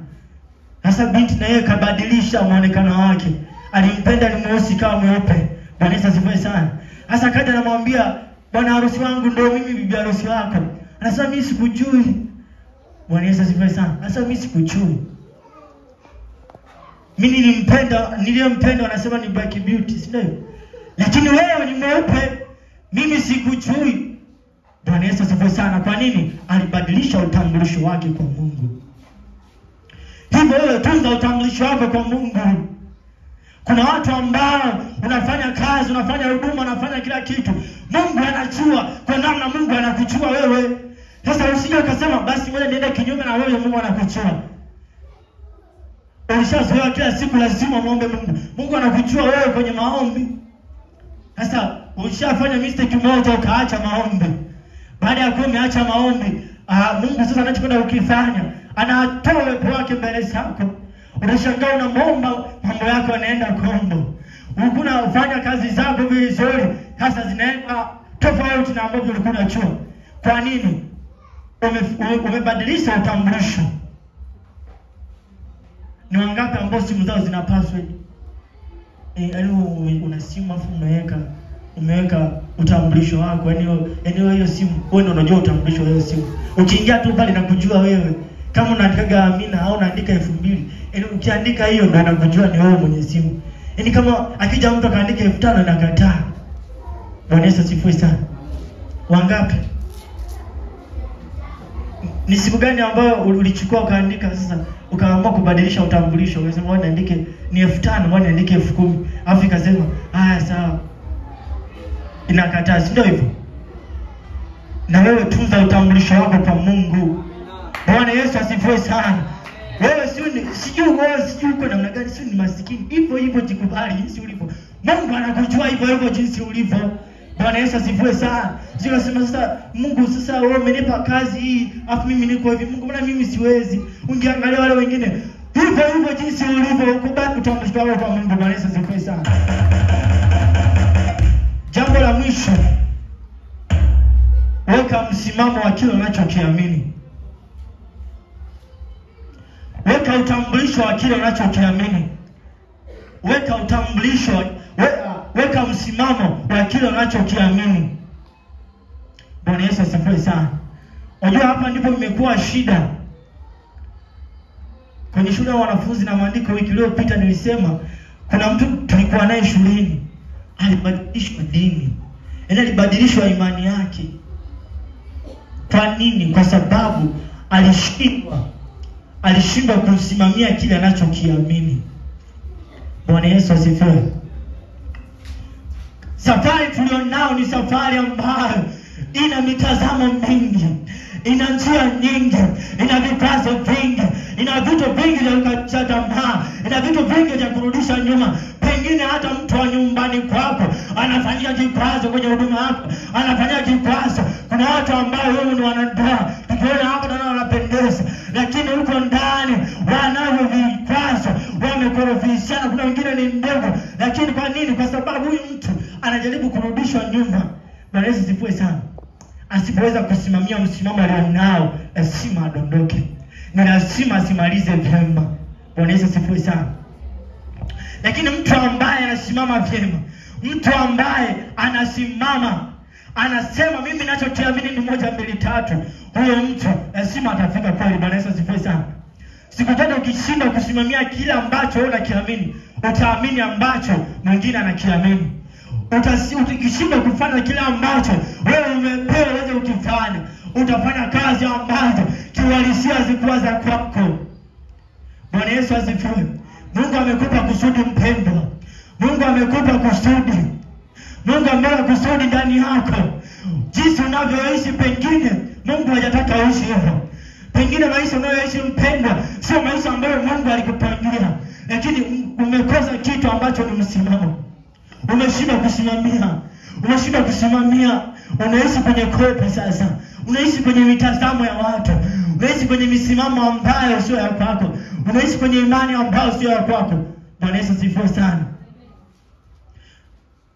Sasa binti na yeye kabadilisha muonekano wake. Alimpenda ni mweusi kama mweupe. Bwana Yesu asifiwe sana. Sasa kaja anamwambia, bwana harusi wangu ndio mimi bibi harusi wako. Anasema mimi sikujui. Bwana Yesu asifiwe sana. Anasema mimi sikujui. Mimi niliyempenda anasema ni Black Beauty, si ndio? Lakini wewe ni mweupe. Mimi sikujui. Bwana Yesu asifiwe sana. Kwa nini? Alibadilisha utambulisho wake kwa Mungu. Hivyo wewe tunza utambulisho wako kwa Mungu. Kuna watu ambao unafanya kazi, unafanya huduma, unafanya kila kitu. Mungu anajua kwa namna Mungu anakujua wewe. Sasa usije ukasema basi ngoja niende kinyume na wewe, Mungu anakujua. Ulishazoea kila siku lazima muombe Mungu. Mungu anakujua wewe kwenye maombi. Sasa ulishafanya mistake moja ukaacha maombi. Baada ya kuwa umeacha maombi, Mungu sasa anachokwenda ukifanya, anatoa uwepo wake mbele zako. Unashangaa unamuomba, mambo yako yanaenda kombo. Ulikuwa unafanya kazi zako vizuri, sasa zinaenda tofauti na ambavyo ulikuwa unajua. Kwa nini? Umebadilisha utambulisho. Ni wangapi ambao simu zao zina password? Una simu afu umeweka utambulisho wako. Yaani hiyo simu wewe unajua utambulisho wa hiyo simu. Ukiingia tu pale na kujua wewe kama unaandika Amina au unaandika 2000, yaani ukiandika hiyo ndio anakujua ni wewe mwenye simu. Yaani kama akija mtu akaandika 5000 na kataa. Bwana Yesu asifiwe sana. Wangapi? Ni siku gani ambayo ulichukua ukaandika sasa ukaamua kubadilisha utambulisho? Unasema wewe niandike ni 5000, wewe niandike 10000. Afu ikasema sawa. Inakataa, si ndio hivyo? Na wewe tunza utambulisho wako kwa Mungu. Bwana Yesu asifiwe sana. Wewe sijui uko namna gani, sio ni maskini. Hivyo jikubali jinsi ulivyo. Mungu anakujua hivyo jinsi ulivyo. Bwana Yesu asifiwe sana. Sio sema sasa Mungu sasa wewe umenipa kazi hii, afu mimi niko hivi. Mungu mbona mimi siwezi? Ungeangalia wale wengine. Hivyo jinsi ulivyo, ukubali utambulisho wako kwa Mungu. Bwana Yesu asifiwe sana. Jambo la mwisho, weka msimamo wa kile unachokiamini. Weka utambulisho wa kile unachokiamini. Weka msimamo wa kile unachokiamini. Bwana Yesu asifiwe sana. Unajua hapa ndipo imekuwa shida. Kwenye shule ya wanafunzi na maandiko wiki iliyopita nilisema kuna mtu tulikuwa naye shuleni alibadilishwa dini. Alibadilishwa imani yake. Kwa nini? Kwa sababu alishindwa kusimamia kile anachokiamini. Bwana Yesu asifiwe. Safari tulionao ni safari ambayo ina mitazamo mingi, ina njia nyingi, ina vikwazo vingi, ina vitu vingi vya kukatisha tamaa, ina vitu vingi vya kurudisha nyuma. Pengine hata mtu wa nyumbani kwako anafanyia kikwazo kwenye huduma yako, anafanyia kikwazo. Kuna watu ambao wewe ni wanandoa, tukiona hapa na wanapendeza, lakini huko ndani wanavyo vikwazo, wamekorofishana. Kuna wengine ni ndogo, lakini kwa nini? Kwa sababu huyu mtu anajaribu kurudishwa nyuma. Bwana Yesu asifiwe sana. Asipoweza kusimamia msimamo alionao, lazima adondoke. Ni lazima asimalize vyema. Bwana Yesu asifiwe sana. Lakini mtu ambaye anasimama vyema, mtu ambaye anasimama, anasema mimi ninachokiamini ni 1 2 3, huyo mtu lazima atafika kweli. Bwana Yesu asifiwe sana. Siku zote ukishinda kusimamia kile ambacho wewe unakiamini, utaamini ambacho mwingine anakiamini. Ukishinda kufanya kile ambacho wewe umepewa uweze ukifanya, utafanya kazi ambazo kiuhalisia zikuwa za kwako. Bwana Yesu asifiwe. Mungu amekupa kusudi mpendwa. Mungu amekupa kusudi. Mungu ameweka kusudi ndani yako. Jinsi unavyoishi pengine Mungu hajataka uishi hivyo. Pengine maisha unayoishi mpendwa sio maisha ambayo Mungu alikupangia. Lakini umekosa kitu ambacho ni msimamo. Umeshindwa kusimamia. Unaishi kwenye kopi sasa. Unaishi kwenye mitazamo ya watu. Unaishi kwenye misimamo ambayo sio ya kwako. Unaishi kwenye imani ambayo sio ya kwako. Bwana Yesu asifiwe sana.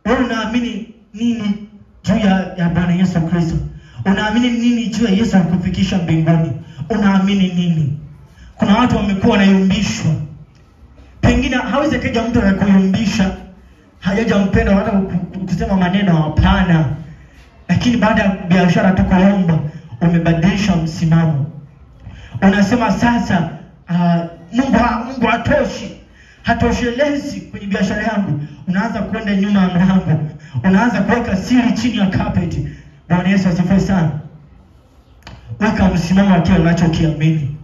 Wewe unaamini nini juu ya Bwana Yesu Kristo? Unaamini nini juu ya Yesu kukufikisha mbinguni? Unaamini nini? Kuna watu wamekuwa wanayumbishwa. Pengine hawezi kaja mtu akakuyumbisha, hajajampenda hata kusema maneno hapana. Lakini baada ya biashara tu kuomba, umebadilisha msimamo. Unasema sasa Mungu hatoshelezi kwenye biashara yangu. Unaanza kwenda nyuma ya mlango. Unaanza kuweka siri chini ya carpet. Bwana Yesu asifiwe sana. Weka msimamo wa kile unachokiamini.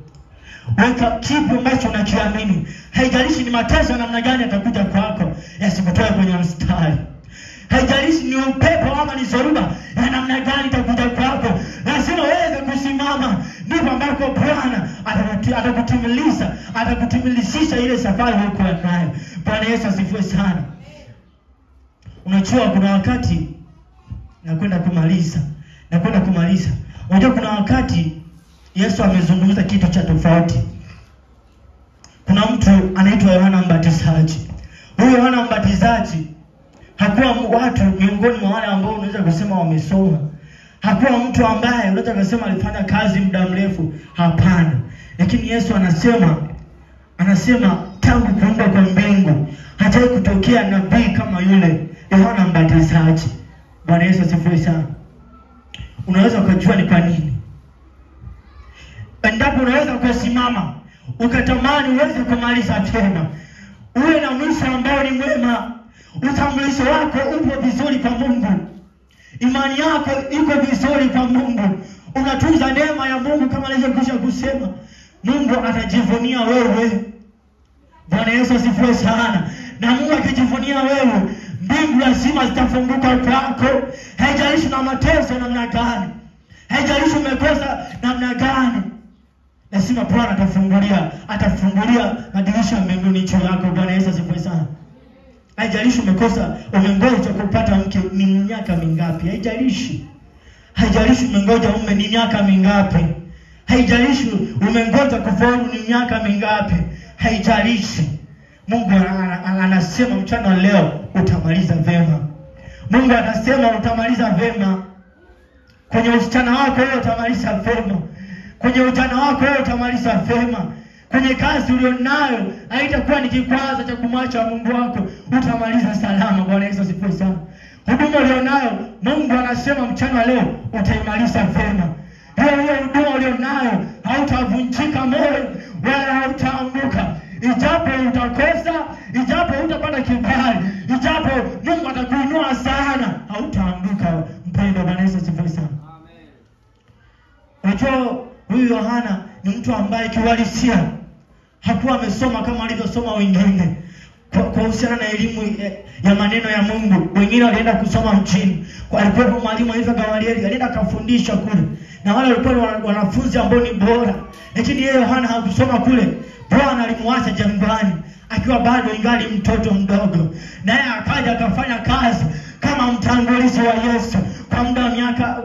Weka kitu ambacho unakiamini. Haijalishi ni mateso namna gani yatakuja kwako, yasikutoe kwenye mstari. Haijalishi ni upepo ama ni zoruba ya namna gani itakuja kwako, lazima uweze kusimama. Ndipo ambako Bwana atakutimilishia ile safari uko nayo. Bwana Yesu asifiwe sana. Unajua kuna wakati nakwenda kumaliza. Unajua kuna wakati Yesu amezungumza kitu cha tofauti. Kuna mtu anaitwa Yohana Mbatizaji. Huyo Yohana Mbatizaji hakuwa watu miongoni mwa wale ambao unaweza kusema wamesoma. Hakuwa mtu ambaye unaweza kusema alifanya kazi muda mrefu, hapana. Lakini Yesu anasema tangu kuumba kwa mbingu hata kutokea nabii kama yule Yohana Mbatizaji. Bwana Yesu asifiwe sana. Unaweza kujua ni kwa nini? Endapo unaweza kusimama ukatamani uweze kumaliza tena, uwe na mwisho ambao ni mwema, utambulisho wako upo vizuri kwa Mungu, imani yako iko vizuri kwa Mungu, unatunza neema ya Mungu kama nilivyokwisha kusema, Mungu atajivunia wewe. Bwana Yesu asifiwe sana. Na Mungu akijivunia wewe, mbingu lazima zitafunguka kwako. Haijalishi na mateso namna gani, haijalishi umekosa namna gani, lazima Bwana atafungulia madirisha mbinguni juu yako. Bwana Yesu asifiwe sana. Haijalishi umekosa, umengoja kupata mke ni miaka mingapi, haijalishi umengoja mume ni miaka mingapi, haijalishi umengoja kufaulu ni miaka mingapi, haijalishi. Mungu anasema mchana leo utamaliza vema. Mungu anasema utamaliza vema. Kwenye usichana wako wewe utamaliza vema. Kwenye ujana wako wewe utamaliza vema. Kwenye kazi ulionayo haitakuwa ni kikwazo cha kumwacha Mungu wako, utamaliza salama. Bwana Yesu asifiwe sana. Huduma ulionayo Mungu anasema mchana leo utaimaliza vema. Hiyo huduma ulionayo hautavunjika moyo wala hautaanguka. Ijapo utakosa, ijapo utapata kibali, ijapo Mungu atakuinua sana, hautaanguka mpendwa. Bwana Yesu asifiwe sana. Amen. Unajua huyu Yohana ni mtu ambaye kiuhalisia hakuwa amesoma kama alivyosoma wengine kwa kuhusiana na elimu ya maneno ya Mungu. Wengine walienda kusoma mjini, kwa alikuwa mwalimu anaitwa Gamalieli, alienda kufundisha kule, na wale walikuwa wanafunzi ambao ni bora. Lakini yeye Yohana hakusoma kule. Bwana alimwacha jangwani akiwa bado ingali mtoto mdogo, naye akaja akafanya kazi kama mtangulizi wa Yesu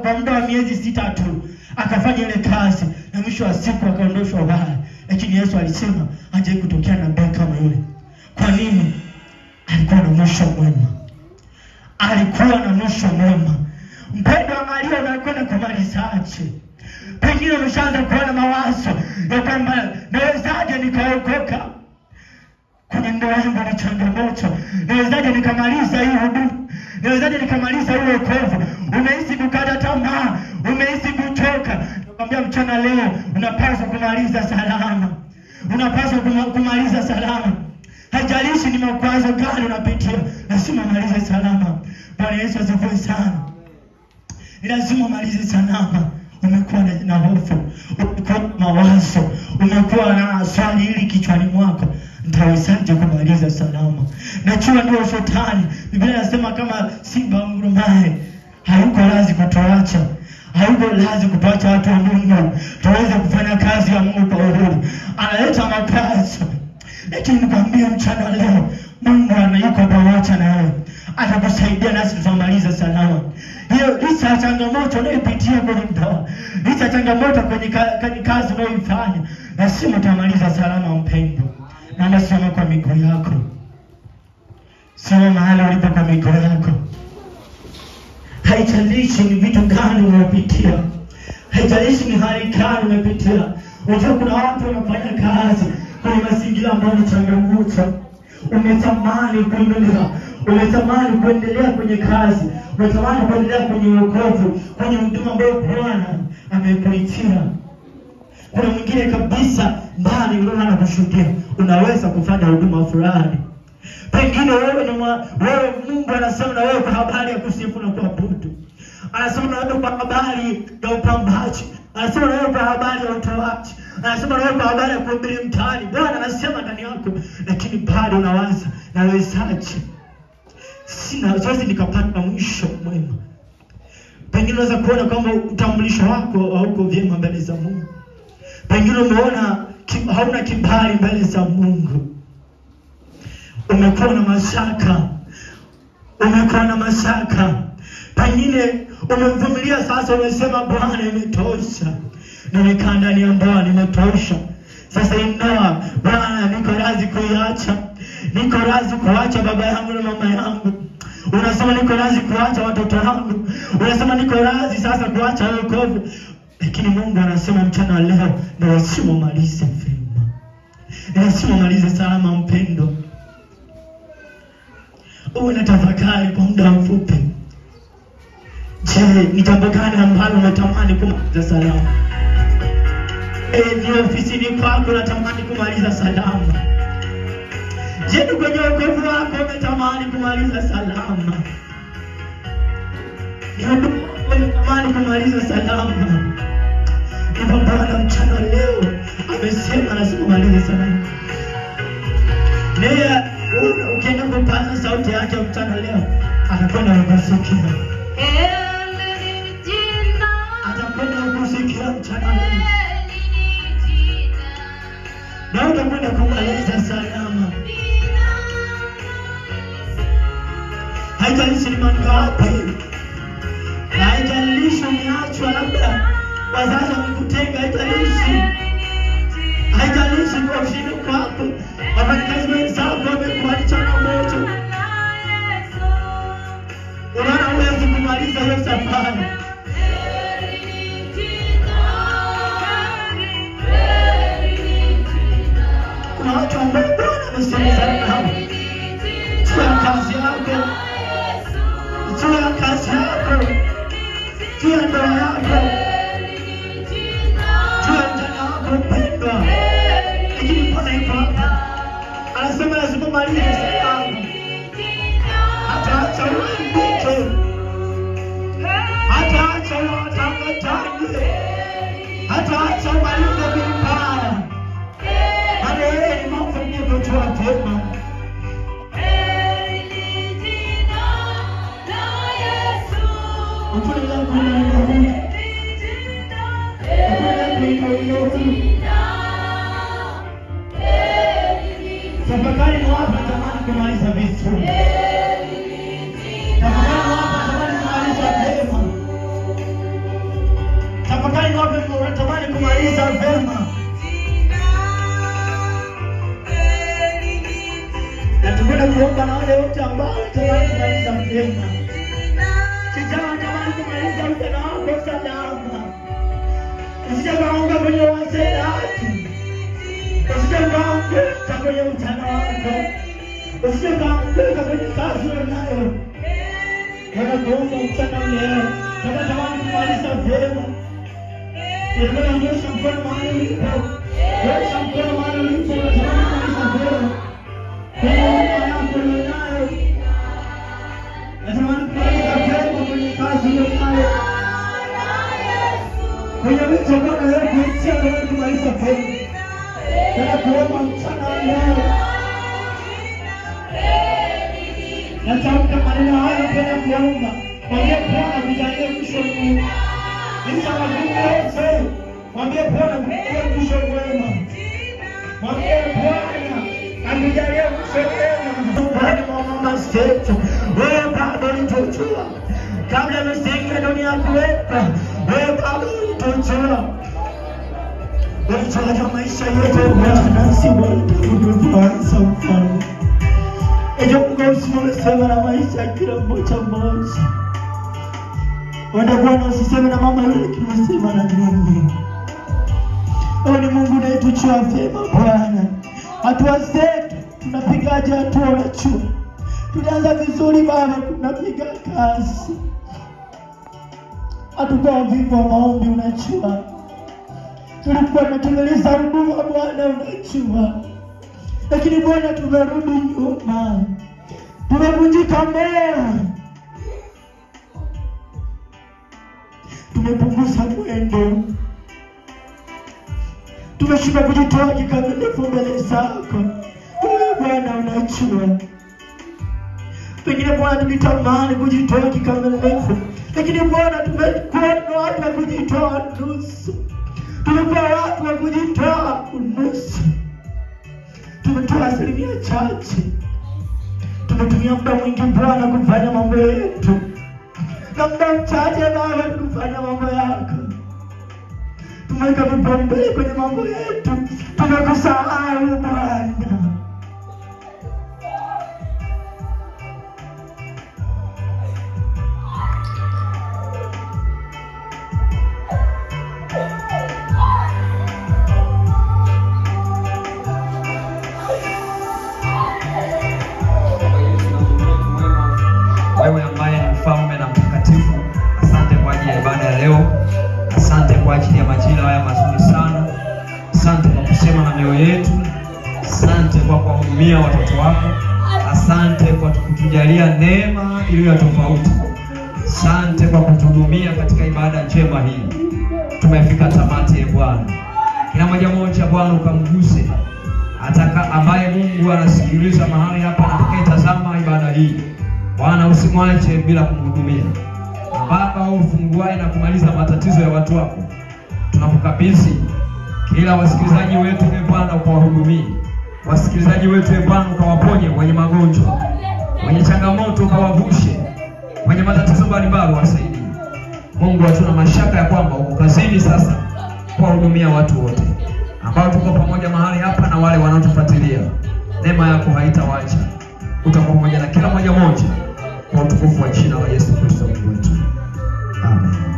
kwa muda wa miezi 6 tu. Akafanya ile kazi na mwisho wa siku akaondoshwa uhai. Lakini Yesu alisema aje kutokea nabii kama yule. Kwa nini? Alikuwa na mwisho mwema. Mpendwa, Maria unakwenda kumalizaje? Pengine umeshaanza kuona mawazo ya kwamba nawezaje nikaokoka? Kwenye ndoa yangu ni changamoto. Nawezaje nikamaliza hii huduma? Nawezaje nikamaliza hii wokovu? Umehisi kukata tamaa, umehisi kuchoka. Nakwambia mchana leo unapaswa kumaliza salama. Kumaliza salama. Haijalishi ni makwazo gani unapitia, lazima umalize salama. Bwana Yesu asifiwe sana. Lazima umalize salama. Umekuwa na hofu, umekuwa na mawazo, umekuwa na swali hili kichwani mwako, nitawezaje kumaliza salama? Najua ndio shetani. Biblia inasema kama simba ngurumaye hayuko lazi kutuacha. Hayuko lazi kutuacha watu wa Mungu tuweze kufanya kazi ya Mungu kwa uhuru. Analeta makazo. Lakini nikwambie mchana leo, Mungu anayuko pamoja nawe. Atakusaidia nasi tutamaliza salama. Hiyo licha changamoto unayopitia kwenye ndoa, licha changamoto kwenye kazi unayoifanya, lazima utamaliza salama mpendwa. Na soma kwa miguu yako. Soma mahali ulipo kwa miguu yako. Haijalishi ni vitu gani unapitia, haijalishi ni hali gani unapitia. Unajua kuna watu wanafanya kazi kwenye mazingira ambayo ni changamoto. Umetamani kuendelea kwenye kazi, umetamani kuendelea kwenye wokovu, kwenye huduma ambayo Bwana amekuitia. Kuna mwingine kabisa ndani Bwana anakushuhudia unaweza kufanya huduma fulani. Pengine wewe Mungu anasema na wewe kwa habari ya kusifu na kuabudu. Anasema na wewe kwa habari ya upambaji. Anasema na wewe kwa habari ya utoaji. Anasema na wewe kwa habari ya kuhubiri mtaani. Bwana anasema ndani yako, lakini bado unawaza nawezaje? Siwezi nikapata mwisho mwema. Pengine unaweza kuona kwamba utambulisho wako hauko vyema mbele za Mungu. Pengine umeona hauna kibali mbele za Mungu. Umekuwa na mashaka. Pengine umevumilia sasa, umesema Bwana imetosha. Nimekaa ndani ya ndoa nimetosha. Sasa ndoa Bwana niko radhi kuiacha. Niko radhi kuacha baba yangu na mama yangu. Unasema niko radhi kuacha watoto wangu. Unasema niko radhi sasa kuacha wokovu. Lakini Mungu anasema mchana leo na wasimalize vyema. Wasimalize salama mpendo. Unatafakari kwa muda mfupi. Je, ni jambo gani ambalo unatamani kumaliza salama? Ni ofisini kwako unatamani kumaliza salama. Je, ni kwenye wokovu wako unatamani kumaliza salama? Ni huduma unatamani kumaliza salama? Ndipo Bwana mchana leo amesema anasema maliza salama. Leo ukienda kupaza sauti yake mchana leo atakwenda kukusikia. Atakwenda kukusikia mchana leo. Na utakwenda kumaliza salama. Haijalishi ni mangapi. Haijalishi umeachwa labda wazazi wamekutenga, haijalishi. Haijalishi kwa ofisini kwako wafanyakazi wenzako wamekuacha na moto. Unaona huwezi kumaliza hiyo safari. Kuna watu ambao Bwana amesema sana juu ya kazi yako, juu ya kazi yako, juu ya ndoa yako, juu ya mjana wako mpendwa. Lakini Bwana yuko hapa anasema lazima malize salama. Hataacha uibuke, hataacha watangatane, hataacha umalize vibaya. Maana yeye ni Mungu mwenye vyema. Tafakari ni wapi unatamani kumaliza vizuri. Tafakari ni wapi unatamani kumaliza vyema. Tafakari ni wapi unatamani kumaliza vyema. Na tukwenda kuomba na wale wote ambao wanatamani kumaliza vyema. Kijana anatamani kumaliza ujana wako salama. Usije kaanguka kwenye wazee. Usije kaanguka kwenye ujana wako. Usije kaanguka kwenye kazi unayo. Wanakuomba mchana leo. Unatamani kumaliza vyema. Unaonyesha mkono mahali ulipo. Nyosha mkono mahali ulipo. Unatamani kumaliza vyema. Kwenye huduma yako unayo. Unatamani kumaliza vyema kwenye kazi unayo. Kwenye vitu ambavyo wewe kuitia wewe kumaliza vyema. Kuomba mchana leo. Natamka maneno haya kwa kuomba. Mwambie Bwana kujalie mwisho mwema. Nisha magumu yote. Mwambie Bwana kujalie mwisho mwema. Mwambie Bwana akujalie mwisho mwema. Bwana mama steto. Wewe bado unatujua. Kabla misingi ya dunia kuwekwa. Wewe bado unatujua. Unajua maisha yetu Bwana si wanakuanza mfano. Ejo Mungu usimame na maisha kila mmoja mmoja. Wanda Bwana usiseme na mama yule kimsema na mimi. Ni Mungu unayetujua vyema Bwana. Hatua zetu tunapigaje hatua unajua. Tulianza vizuri Baba, tunapiga kasi. Hatukuwa vivu wa maombi unajua. Tulikuwa tunatumaliza huduma Bwana unajua. Lakini Bwana tumerudi nyuma. Tumevunjika moyo. Tumepunguza mwendo. Tumeshindwa kujitoa kikamilifu mbele zako. Wewe Bwana unajua. Pengine Bwana tulitamani kujitoa kikamilifu. Lakini Bwana tumekuwa watu wa kujitoa nusu. Tumekuwa watu wa kujitoa nusu. Tumetoa asilimia chache. Tumetumia muda mwingi Bwana kufanya mambo yetu. Na muda mchache Bwana kufanya mambo yako. Tumeweka vipaumbele kwenye mambo yetu. Tumekusahau Bwana. majira haya mazuri sana. Asante kwa kusema na mioyo yetu. Asante kwa kuwahudumia watoto wako. Asante kwa kutujalia neema iliyo tofauti. Asante kwa kutuhudumia katika ibada njema hii. Tumefika tamati Bwana. Kila mmoja Bwana ukamguse. Ataka ambaye Mungu anasikiliza mahali hapa na atakayetazama ibada hii. Bwana usimwache bila kumhudumia. Baba ufunguaye na kumaliza matatizo ya watu wako. Tunakukabidhi kila wasikilizaji wetu Bwana ukawahudumie. Wasikilizaji wetu Bwana ukawaponye wenye magonjwa, wenye changamoto ukawavushe, wenye matatizo mbalimbali wasaidie. Mungu hatuna mashaka ya kwamba uko kazini sasa kuwahudumia watu wote ambao tuko pamoja mahali hapa na wale wanaotufuatilia. Neema yako haitawaacha. Utakuwa pamoja na kila mmoja kwa utukufu wa jina la Yesu Kristo Mungu wetu. Amen.